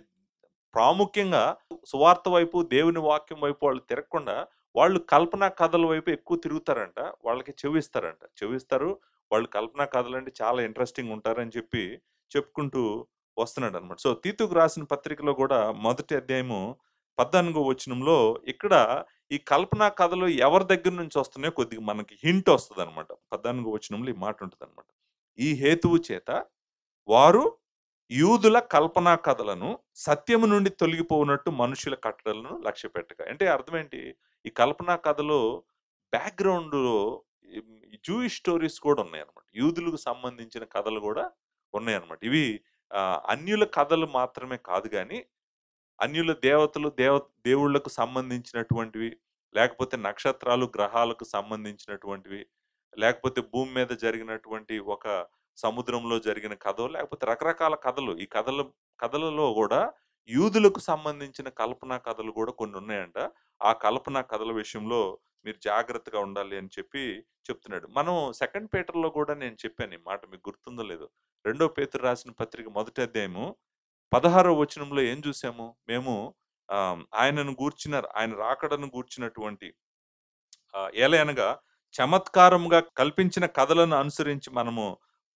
ప్రాముఖ్యంగా సువార్త వైపు, దేవుని వాక్యం వైపు వాళ్ళు తిరగకుండా, వాళ్ళు కల్పనా కథల వైపు ఎక్కువ తిరుగుతారంట. వాళ్ళకి చెవిస్తారంట. చెవిస్తారు. వాళ్ళు కల్పనా కథలంటే చాలా ఇంట్రెస్టింగ్ ఉంటారని చెప్పి చెప్పుకుంటూ వస్తున్నాడన్నమాట. సో, తీతుకు రాసిన పత్రికలో కూడా మొదటి అధ్యాయము 14 వచనంలో ఇక్కడ ఈ కల్పనా కథలు ఎవరి దగ్గర నుంచి వస్తున్నాయో కొద్దిగా మనకి హింట్ వస్తదన్నమాట. 14 వచనంలో ఈ మాట ఉంటదన్నమాట. ఈ హేతువు చేత వారు యూదుల కల్పనా కథలను సత్యము నుండి తొలగిపోవునట్టు మనుషుల కట్టడలను లక్ష్యపెట్టక. అంటే అర్థమేంటి? ఈ కల్పనా కథలో బ్యాక్‌గ్రౌండ్‌లో ఈ జూయిష్ స్టోరీస్ కూడా ఉన్నాయన్నమాట. యూదులకు సంబంధించిన కథలు గూడా ఉన్నాయన్నమాట. ఇవి అన్యుల కథలు మాత్రమే కాదు గానీ అన్యుల దేవతలు, దేవుళ్ళకు సంబంధించినటువంటివి, లేకపోతే నక్షత్రాలు, గ్రహాలకు సంబంధించినటువంటివి, లేకపోతే భూమి మీద జరిగినటువంటి ఒక సముద్రంలో జరిగిన కథో, లేకపోతే రకరకాల కథలు. ఈ కథలలో గూడా యూదులకు సంబంధించిన కల్పనా కథలు గూడా కొన్నున్నాయంట. ఆ కల్పనా కథల విషయంలో మీరు జాగ్రత్తగా ఉండాలి అని చెప్పి చెప్తున్నాడు. మనం సెకండ్ పీటర్‌లో గూడా నేను చెప్పాను ఈ మాట మీకు గుర్తుందో లేదో. రెండో పేతురు రాసిన పత్రిక మొదటి అధ్యాయము 16వ వచనంలో ఏం చూసాము? మేము ఆయన రాకడను గూర్చినటువంటి ఏలయనగా చమత్కారముగా కల్పించిన కథలను అనుసరించి మనము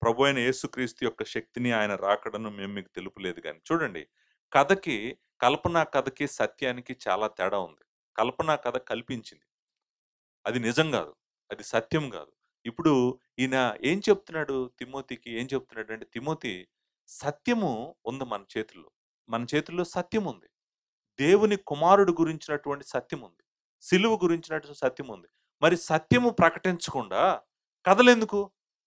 ప్రభువైన యేసుక్రీస్తు యొక్క శక్తిని, ఆయన రాకడను మేము మీకు తెలుపలేదు గాని. చూడండి, కథకి, కల్పనా కథకి, సత్యానికి చాలా తేడా ఉంది. కల్పనా కథ కల్పించింది. అది నిజం గాదు. అది సత్యం గాదు. ఇప్పుడు ఈయన ఏం చెప్తున్నాడు తిమోతికి? ఏం చెప్తున్నాడంటే, తిమోతి, సత్యము ఉంది మన చేతుల్లో. మన చేతుల్లో సత్యముంది. దేవుని కుమారుడు గురించినటువంటి సత్యముంది. సిలువ గురించినటువంటి సత్యముంది. మరి సత్యము ప్రకటించకుండా కథలెందుకు?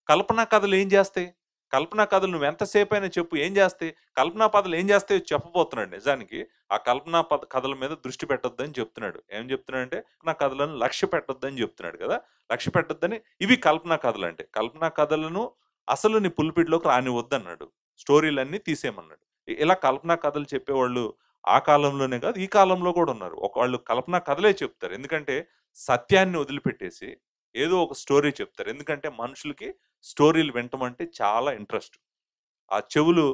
కల్పనా కథలు ఏం జేస్తాయి? కల్పనా కథలు నువ్వెంత సేపైనా చెప్పు ఏం జేస్తాయి? కల్పనా కథలు ఏం జేస్తాయో చెప్పబోతున్నాడు నిజానికి. ఆ కల్పనా కథల మీద దృష్టి పెట్టొద్దని చెప్తున్నాడు. ఏం చెప్తున్నాడంటే, కల్పనా కథలను లక్ష్య పెట్టొద్దని చెప్తున్నాడు గదా! లక్ష్య పెట్టొద్దని ఇవి కల్పనా కథలంటే. కల్పనా కథలను అసలు నీ పుల్పిట్‌లోకి రానివ్వద్దన్నాడు. స్టోరీలన్నీ తీసేయమన్నాడు. ఇలా కల్పనా కథలు చెప్పేవాళ్ళు ఆ కాలంలోనే కాదు, ఈ కాలంలో కూడా ఉన్నారు. ఒకళ్ళు కల్పనా కథలే చెప్తారు. ఎందుకంటే సత్యాన్ని వదిలిపెట్టేసి ఏదో ఒక స్టోరీ చెప్తారు. ఎందుకంటే మనుషులకి స్టోరీలు వినటం చాలా ఇంట్రెస్ట్. ఆ చెవులు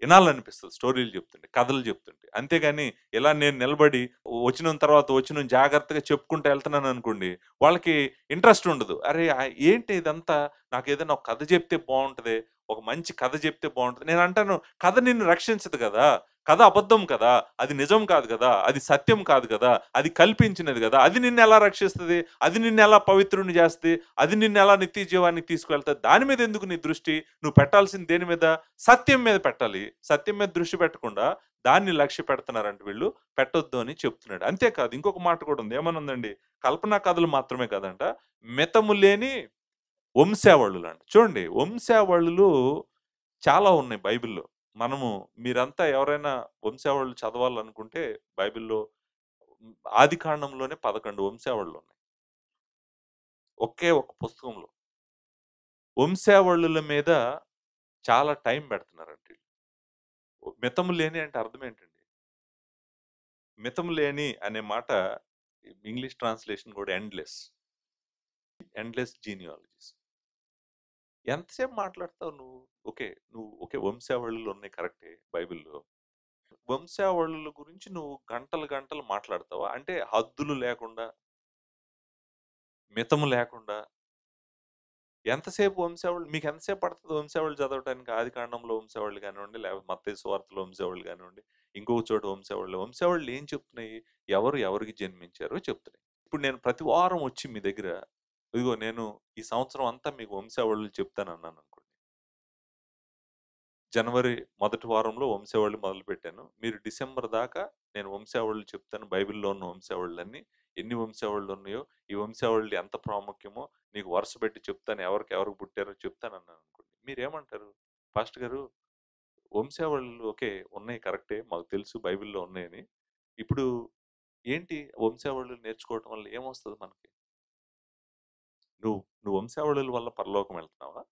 ఇనాలనిపిస్తది స్టోరీలు చెప్తుంటే, కథలు చెప్తుంటే. అంతేగాని ఇలా నేను నిలబడి వచనం తర్వాత వచనం జాగ్రత్తగా చెప్పుకుంటూ ఎళ్తున్నాననుకోండి, వాళ్ళకి ఇంట్రెస్ట్ ఉండదు. అరే! ఏంటి ఇదంతా? నాకేదైనా ఒక కథ చెప్తే బావుంటదే. ఒక మంచి కథ చెప్తే బావుంటది. నేనంటాను, కథ నిన్ను రక్షించదు గదా! కథ అబద్ధం కదా, అది నిజం కాదు కదా, అది సత్యం కాదు కదా, అది కల్పించినది కదా, అది నిన్ను ఎలా రక్షిస్తుంది, అది నిన్ను ఎలా పవిత్రుని చేస్తుంది, అది నిన్ను ఎలా నిత్య జీవానికి తీసుకువెళ్తుంది, దాని మీద ఎందుకు నీ దృష్టి? నువ్వు పెట్టాల్సింది దేని మీద? సత్యం మీద పెట్టాలి. సత్యం మీద దృష్టి పెట్టకుండా దాన్ని లక్ష్య పెడుతున్నారంట వీళ్ళు. పెట్టొద్దు అని చెప్తున్నాడు. అంతేకాదు ఇంకొక మాట కూడా ఉంది. ఏమనుందండి? కల్పనా కథలు మాత్రమే కాదంట, మితము లేని వంశావళులు అంట. చూడండి, వంశావళులు చాలా ఉన్నాయి బైబిల్‌లో. మనము మీరంతా ఎవరైనా వంశావళులు చదవాలనుకుంటే బైబిల్‌లో ఆదికాండంలోనే 11 వంశావళులున్నాయి. ఒకే ఒక పుస్తకంలో. వంశావళుల మీద చాలా టైం పెడుతున్నారంట ఈళ్ళు. మితము లేని అంటే అర్థం ఏంటండి? మితము లేని అనే మాట ఇంగ్లీష్ ట్రాన్స్‌లేషన్ కూడా ఎండ్‌లెస్. ఎండ్‌లెస్ జీనియాలజీస్. ఎంతసేపు మాట్లాడతావు నువ్వు? ఓకే. నువ్వు ఓకే. వంశావళులు ఉన్నాయి కరెక్టే బైబిల్‌లో. వంశావళుల గురించి నువ్వు గంటలు గంటలు మాట్లాడతావా? అంటే హద్దులు లేకుండా, మితము లేకుండా ఎంతసేపు వంశావళులు మీకు ఎంతసేపు పడతది వంశావళులు చదవటానికి? ఆదికాండంలో వంశావళులు కానివ్వండి, లేకపోతే మత్తయి సువార్తలో వంశావళులు కానివ్వండి, ఇంకొక చోట వంశావళులు. వంశావళులు ఏం చెప్తున్నాయి? ఎవరు ఎవరికి జన్మించారో చెప్తున్నాయి. ఇప్పుడు నేను ప్రతి వారం వచ్చి మీ దగ్గర, ఇదిగో నేను ఈ సంవత్సరం అంతా మీకు వంశావళులు చెప్తానన్నాననుకోండి. జనవరి మొదటి వారంలో వంశావళి మొదలుపెట్టాను. మీరు డిసెంబర్ దాకా నేను వంశావళులు చెప్తాను. బైబిల్‌లో ఉన్న వంశావళులన్నీ. ఎన్ని వంశావళులు ఉన్నాయో, ఈ వంశావళులు ఎంత ప్రాముఖ్యమో నీకు వరుసపెట్టి చెప్తాను. ఎవరికి ఎవరికి పుట్టారో చెప్తానన్నాననుకోండి. మీరేమంటారు? పాస్టర్ గారు, వంశావళులు ఓకే. ఉన్నాయి కరెక్టే. మాకు తెలుసు బైబిల్‌లో ఉన్నాయని. ఇప్పుడు ఏంటి వంశావళులు నేర్చుకోవటం వల్ల ఏమొస్తది మనకి? నువ్వు వంశావళుల వల్ల పరలోకం వెళ్తున్నావా?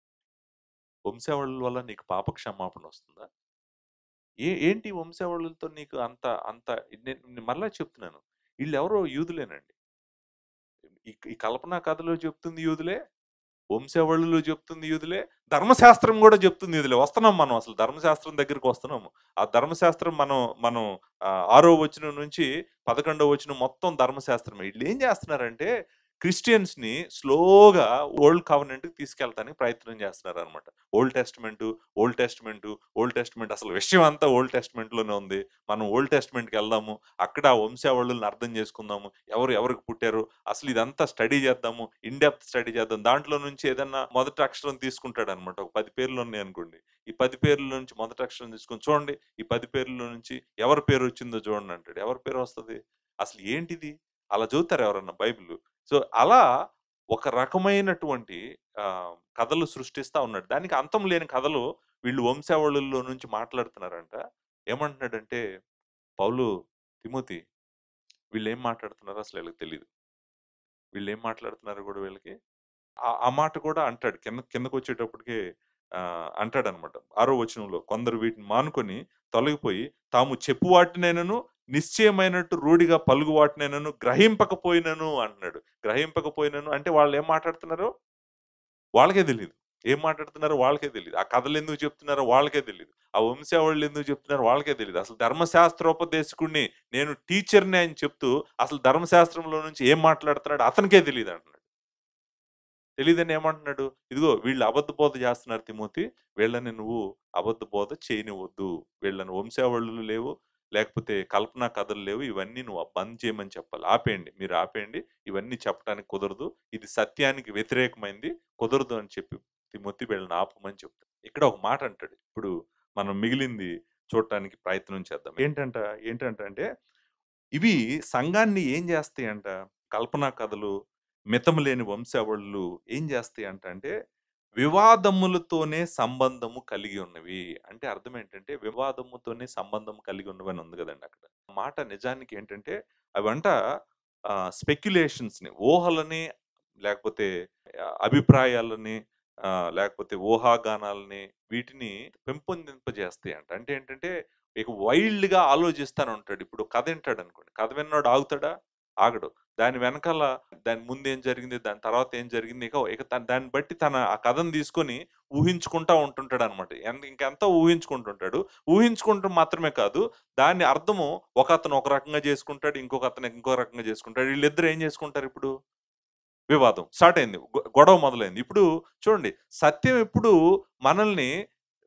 వంశావళుల వల్ల నీకు పాప క్షమాపణ వస్తుందా? ఏంటి వంశావళులతో నీకు అంత అంత నేను మరలా చెప్తున్నాను. ఈళ్ళెవరో యూదులేనండి. ఈ కల్పనా కథలో చెప్తుంది యూదులే. వంశావళులు చెప్తుంది యూదులే. ధర్మశాస్త్రం గూడా చెప్తుంది యూదులే. వస్తున్నాం మనం అసలు ధర్మశాస్త్రం దగ్గరికి వస్తున్నాము. ఆ ధర్మశాస్త్రం మనం మనం 6వ వచనం నుంచి 11వ వచనం మొత్తం ధర్మశాస్త్రమే. ఈళ్ళేం చేస్తున్నారంటే క్రిస్టియన్స్‌ని స్లోగా ఓల్డ్ కవెనెంట్‌కి తీసుకెళ్ళటానికి ప్రయత్నం చేస్తున్నారనమాట. ఓల్డ్ టెస్టమెంటు, ఓల్డ్ టెస్టమెంటు, ఓల్డ్ టెస్టమెంట్ అసలు విషయం అంతా ఓల్డ్ టెస్టమెంట్‌లోనే ఉంది. మనం ఓల్డ్ టెస్టమెంట్‌కెళ్దాము. అక్కడ ఆ వంశావళులను అర్థం చేసుకుందాము. ఎవరు ఎవరికి పుట్టారు, అసలు ఇదంతా స్టడీ చేద్దాము. ఇన్ డెప్త్ స్టడీ చేద్దాం. దాంట్లో నుంచి ఏదన్నా మొదటి అక్షరం తీసుకుంటాడనమాట. ఒక 10 పేర్లు ఉన్నాయనుకోండి. ఈ 10 పేర్ల నుంచి మొదటి అక్షరం తీసుకొని చూడండి. ఈ 10 పేర్ల నుంచి ఎవరి పేరు వచ్చిందో చూడండి అంటాడు. ఎవరి పేరు వస్తది? అసలు ఏంటిది? అలా చదువుతారా ఎవరన్నా బైబిలు? సో, అలా ఒక రకమైనటువంటి కథలు సృష్టిస్తా ఉన్నాడు. దానికి అంతం లేని కథలు వీళ్ళు వంశావళుల్లో నుంచి మాట్లాడుతున్నారంట. ఏమంటున్నాడంటే పౌలు, తిమోతి, వీళ్ళేం మాట్లాడుతున్నారో అసలు వీళ్ళకి తెలీదు. వీళ్ళేం మాట్లాడుతున్నారో కూడా వీళ్ళకి ఆ మాట కూడా అంటాడు. కిందకొచ్చేటప్పటికే అంటాడనమాట. 6వ వచనంలో, కొందరు వీటిని మానుకొని తొలగిపోయి తాము చెప్పు వాటినైనను నిశ్చయమైనట్టు రూఢిగా పలుకు వాటినైనను గ్రహింపకపోయినను అంటున్నాడు. గ్రహింపకపోయినను అంటే వాళ్ళు ఏం మాట్లాడుతున్నారో వాళ్ళకే తెలీదు. ఏం మాట్లాడుతున్నారో వాళ్ళకే తెలీదు. ఆ కథలు ఎందుకు చెప్తున్నారో వాళ్ళకే తెలీదు. ఆ వంశావళులు ఎందుకు చెప్తున్నారో వాళ్ళకే తెలీదు. అసలు ధర్మశాస్త్రోపదేశకుడిని, నేను టీచర్‌ని అని చెప్తూ అసలు ధర్మశాస్త్రంలో నుంచి ఏం మాట్లాడుతున్నాడో అతనికే తెలీదు అంటున్నాడు. తెలీదని ఏమంటున్నాడు? ఇదిగో వీళ్ళు అబద్ధ బోధ చేస్తున్నారు తిమోతి. వీళ్ళని నువ్వు అబద్ధ బోధ చేయనివ్వద్దు. వీళ్ళని వంశావళులు లేవు, లేకపోతే కల్పనా కథలు లేవు. ఇవన్నీ నువ్వు బంద్ చేయమని చెప్పాలి. ఆపేయండి. మీరు ఆపేయండి. ఇవన్నీ చెప్పటానికి కుదరదు. ఇది సత్యానికి వ్యతిరేకమైంది. కుదరదు అని చెప్పి తిమోతి వీళ్ళని ఆపమని చెప్తాడు. ఇక్కడ ఒక మాట అంటాడు. ఇప్పుడు మనం మిగిలింది చూడటానికి ప్రయత్నం చేద్దాం. ఏంటంట అంటే ఇవి సంఘాన్ని ఏం చేస్తాయంట? కల్పనా కథలు, మితము లేని వంశావళులు ఏం చేస్తాయంట అంటే, వివాదములతోనే సంబంధము కలిగి ఉన్నవి. అంటే అర్థం ఏంటంటే, వివాదముతోనే సంబంధం కలిగి ఉన్నవని ఉంది గదండీ అక్కడ. మాట నిజానికి ఏంటంటే, అవంట స్పెక్యులేషన్స్‌ని, ఊహలని, లేకపోతే అభిప్రాయాలని, లేకపోతే ఊహాగానాలని, వీటిని పెంపొందింపజేస్తాయంట. అంటే ఏంటంటే, ఇక వైల్డ్‌గా ఆలోచిస్తానే ఉంటాడు. ఇప్పుడు కథ వింటాడనుకోండి. కథ విన్నోడు ఆగుతాడా? ఆగడు. దాని వెనకాల దాని ముందేం జరిగింది, దాని తర్వాత ఏం జరిగింది, ఇక ఇక దాన్ని బట్టి ఆ కథను తీసుకొని ఊహించుకుంటా ఉంటుంటాడనమాట. ఇంకెంతో ఊహించుకుంటుంటాడు. ఊహించుకుంటం మాత్రమే కాదు, దాని అర్థము ఒకతను ఒక రకంగా చేసుకుంటాడు, ఇంకొకతను ఇంకో రకంగా చేసుకుంటాడు. వీళ్ళిద్దరు ఏం చేసుకుంటారిప్పుడు? వివాదం స్టార్ట్ అయింది. గొడవ మొదలైంది. ఇప్పుడు చూడండి, సత్యం ఎప్పుడు మనల్ని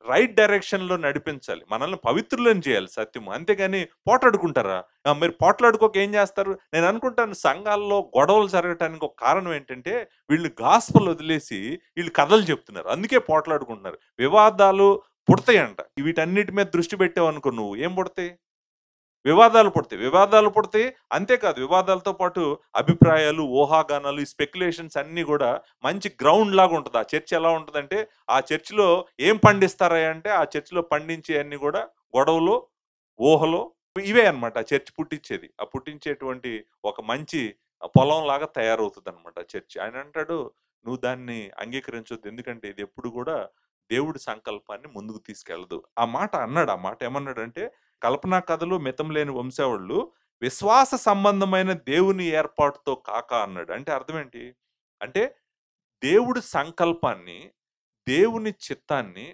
రైట్ డైరెక్షన్‌లో నడిపించాలి. మనల్ని పవిత్రులను చేయాలి సత్యము. అంతేగాని పోట్లాడుకుంటారా? మీరు పోట్లాడుకోక ఏం చేస్తారు? నేను అనుకుంటాను సంఘాల్లో గొడవలు జరగటానికి ఒక కారణం ఏంటంటే, వీళ్ళు గాస్పెల్ వదిలేసి వీళ్ళు కథలు చెప్తున్నారు. అందుకే పోట్లాడుకుంటున్నారు. వివాదాలు పుడతాయంట. వీటన్నిటి మీద దృష్టి పెట్టావనుకో నువ్వు, ఏం పుడతాయి? వివాదాలు పుడతాయి. వివాదాలు పుడతాయి. అంతేకాదు వివాదాలతో పాటు అభిప్రాయాలు, ఊహాగానాలు, ఈ స్పెక్యులేషన్స్ అన్నీ గూడా మంచి గ్రౌండ్ లాగా ఉంటది. ఆ చర్చ్ ఎలా ఉంటదంటే, ఆ చర్చ్‌లో ఏం పండిస్తారయ్యా అంటే, ఆ చర్చ్‌లో పండించేయన్నీ గూడా గొడవలు, ఊహలు ఇవే అన్నమాట ఆ చర్చ్ పుట్టించేది. ఆ పుట్టించేటువంటి ఒక మంచి పొలంలాగా తయారవుతదన్నమాట ఆ చర్చ్. ఆయనంటాడు, "నువ్వు దాన్ని అంగీకరించొద్దు. ఎందుకంటే ఇది ఎప్పుడు గూడా దేవుడి సంకల్పాన్ని ముందుకు తీసుకెళ్ళదు." ఆ మాట అన్నాడు. ఆ మాట ఏమన్నాడంటే, కల్పనా కథలు, మితం లేని వంశావళులు విశ్వాస సంబంధమైన దేవుని ఏర్పాటుతో కాక అన్నాడు. అంటే అర్థం ఏంటి? అంటే దేవుడి సంకల్పాన్ని, దేవుని చిత్తాన్ని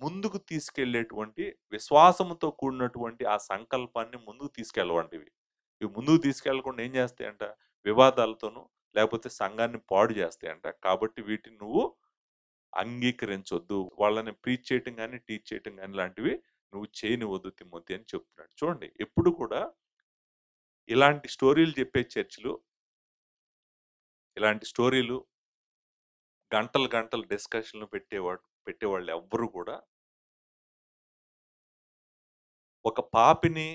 ముందుకు తీసుకెళ్ళేటువంటి విశ్వాసముతో కూడినటువంటి ఆ సంకల్పాన్ని ముందుకు తీసుకెళ్ళవంటివి. ఇవి ముందుకు తీసుకెళ్ళకుండా ఏం చేస్తాయంట? వివాదాలతోనూ, లేకపోతే సంఘాన్ని పాడు చేస్తాయంట. కాబట్టి వీటిని నువ్వు అంగీకరించొద్దు. వాళ్ళని ప్రీచ్ చేయటం గాని, టీచ్ చేయటం గాని లాంటివి నువ్వు చేయనివ్వద్దు తిమోతి అని చెప్తున్నాడు. చూడండి ఎప్పుడు కూడా ఇలాంటి స్టోరీలు చెప్పే చర్చ్‌లు, ఇలాంటి స్టోరీలు గంటలు, గంటలు డిస్కషన్‌లు పెట్టేవాళ్ళు ఎవ్వరు కూడా ఒక పాపిని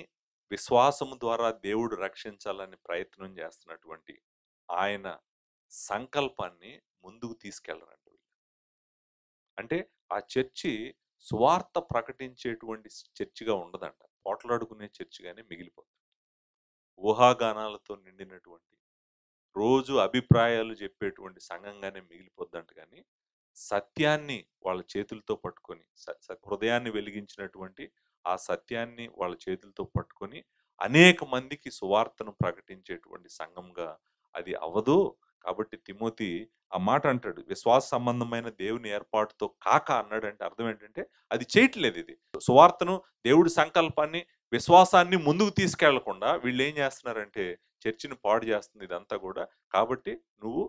విశ్వాసము ద్వారా దేవుడు రక్షించాలని ప్రయత్నం చేస్తున్నటువంటి ఆయన సంకల్పాన్ని ముందుకు తీసుకెళ్లరంట వీళ్ళు. అంటే ఆ చర్చి సువార్త ప్రకటించేటువంటి చర్చిగా ఉండదంట. పోట్లాడుకునే చర్చిగానే మిగిలిపోతుంది. ఊహాగానాలతో నిండినటువంటి రోజు అభిప్రాయాలు చెప్పేటువంటి సంఘంగానే మిగిలిపోద్దంట కానీ సత్యాన్ని వాళ్ళ చేతులతో పట్టుకొని హృదయాన్ని వెలిగించినటువంటి ఆ సత్యాన్ని వాళ్ళ చేతులతో పట్టుకొని అనేక మందికి సువార్తను ప్రకటించేటువంటి సంఘంగా అది అవ్వదు. కాబట్టి తిమోతి ఆ మాట అంటాడు, విశ్వాస సంబంధమైన దేవుని ఏర్పాటుతో కాక అన్నాడంటే అర్థం ఏంటంటే అది చేయట్లేదు. ఇది సువార్తను, దేవుడి సంకల్పాన్ని, విశ్వాసాన్ని ముందుకు తీసుకెళ్లకుండా వీళ్ళు ఏం చేస్తున్నారంటే చర్చిని పాడు చేస్తుంది ఇదంతా కూడా. కాబట్టి నువ్వు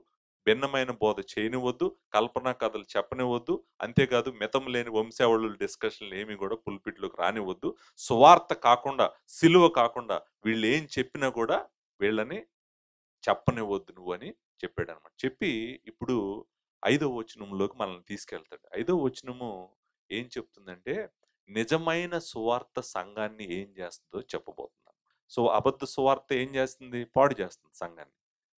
భిన్నమైన బోధ చేయనివ్వద్దు, కల్పనా కథలు చెప్పనివ్వద్దు, అంతేకాదు మితం లేని వంశావళుల డిస్కషన్లు ఏమి కూడా పుల్పిట్లోకి రానివ్వద్దు. సువార్త కాకుండా, సిలువ కాకుండా వీళ్ళు ఏం చెప్పినా కూడా వీళ్ళని చెప్పనివ్వద్దు నువ్వు అని చెప్పాడనమాట. చెప్పి ఇప్పుడు 5వ వచనంలోకి మనల్ని తీసుకెళ్తాడు. 5వ వచనము ఏం చెప్తుందంటే, నిజమైన సువార్త సంఘాన్ని ఏం చేస్తుందో చెప్పబోతున్నాను. సో, అబద్ధ సువార్త ఏం చేస్తుంది? పాడు చేస్తుంది సంఘాన్ని.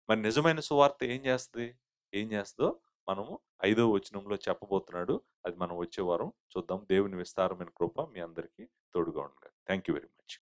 మరి నిజమైన సువార్త ఏం చేస్తది? ఏం చేస్తదో మనము 5వ వచనంలో చెప్పబోతున్నాడు. అది మనం వచ్చే వారం చూద్దాం. దేవుని విస్తారమైన కృప మీ అందరికీ తోడుగా ఉండుగాక. Thank you very much.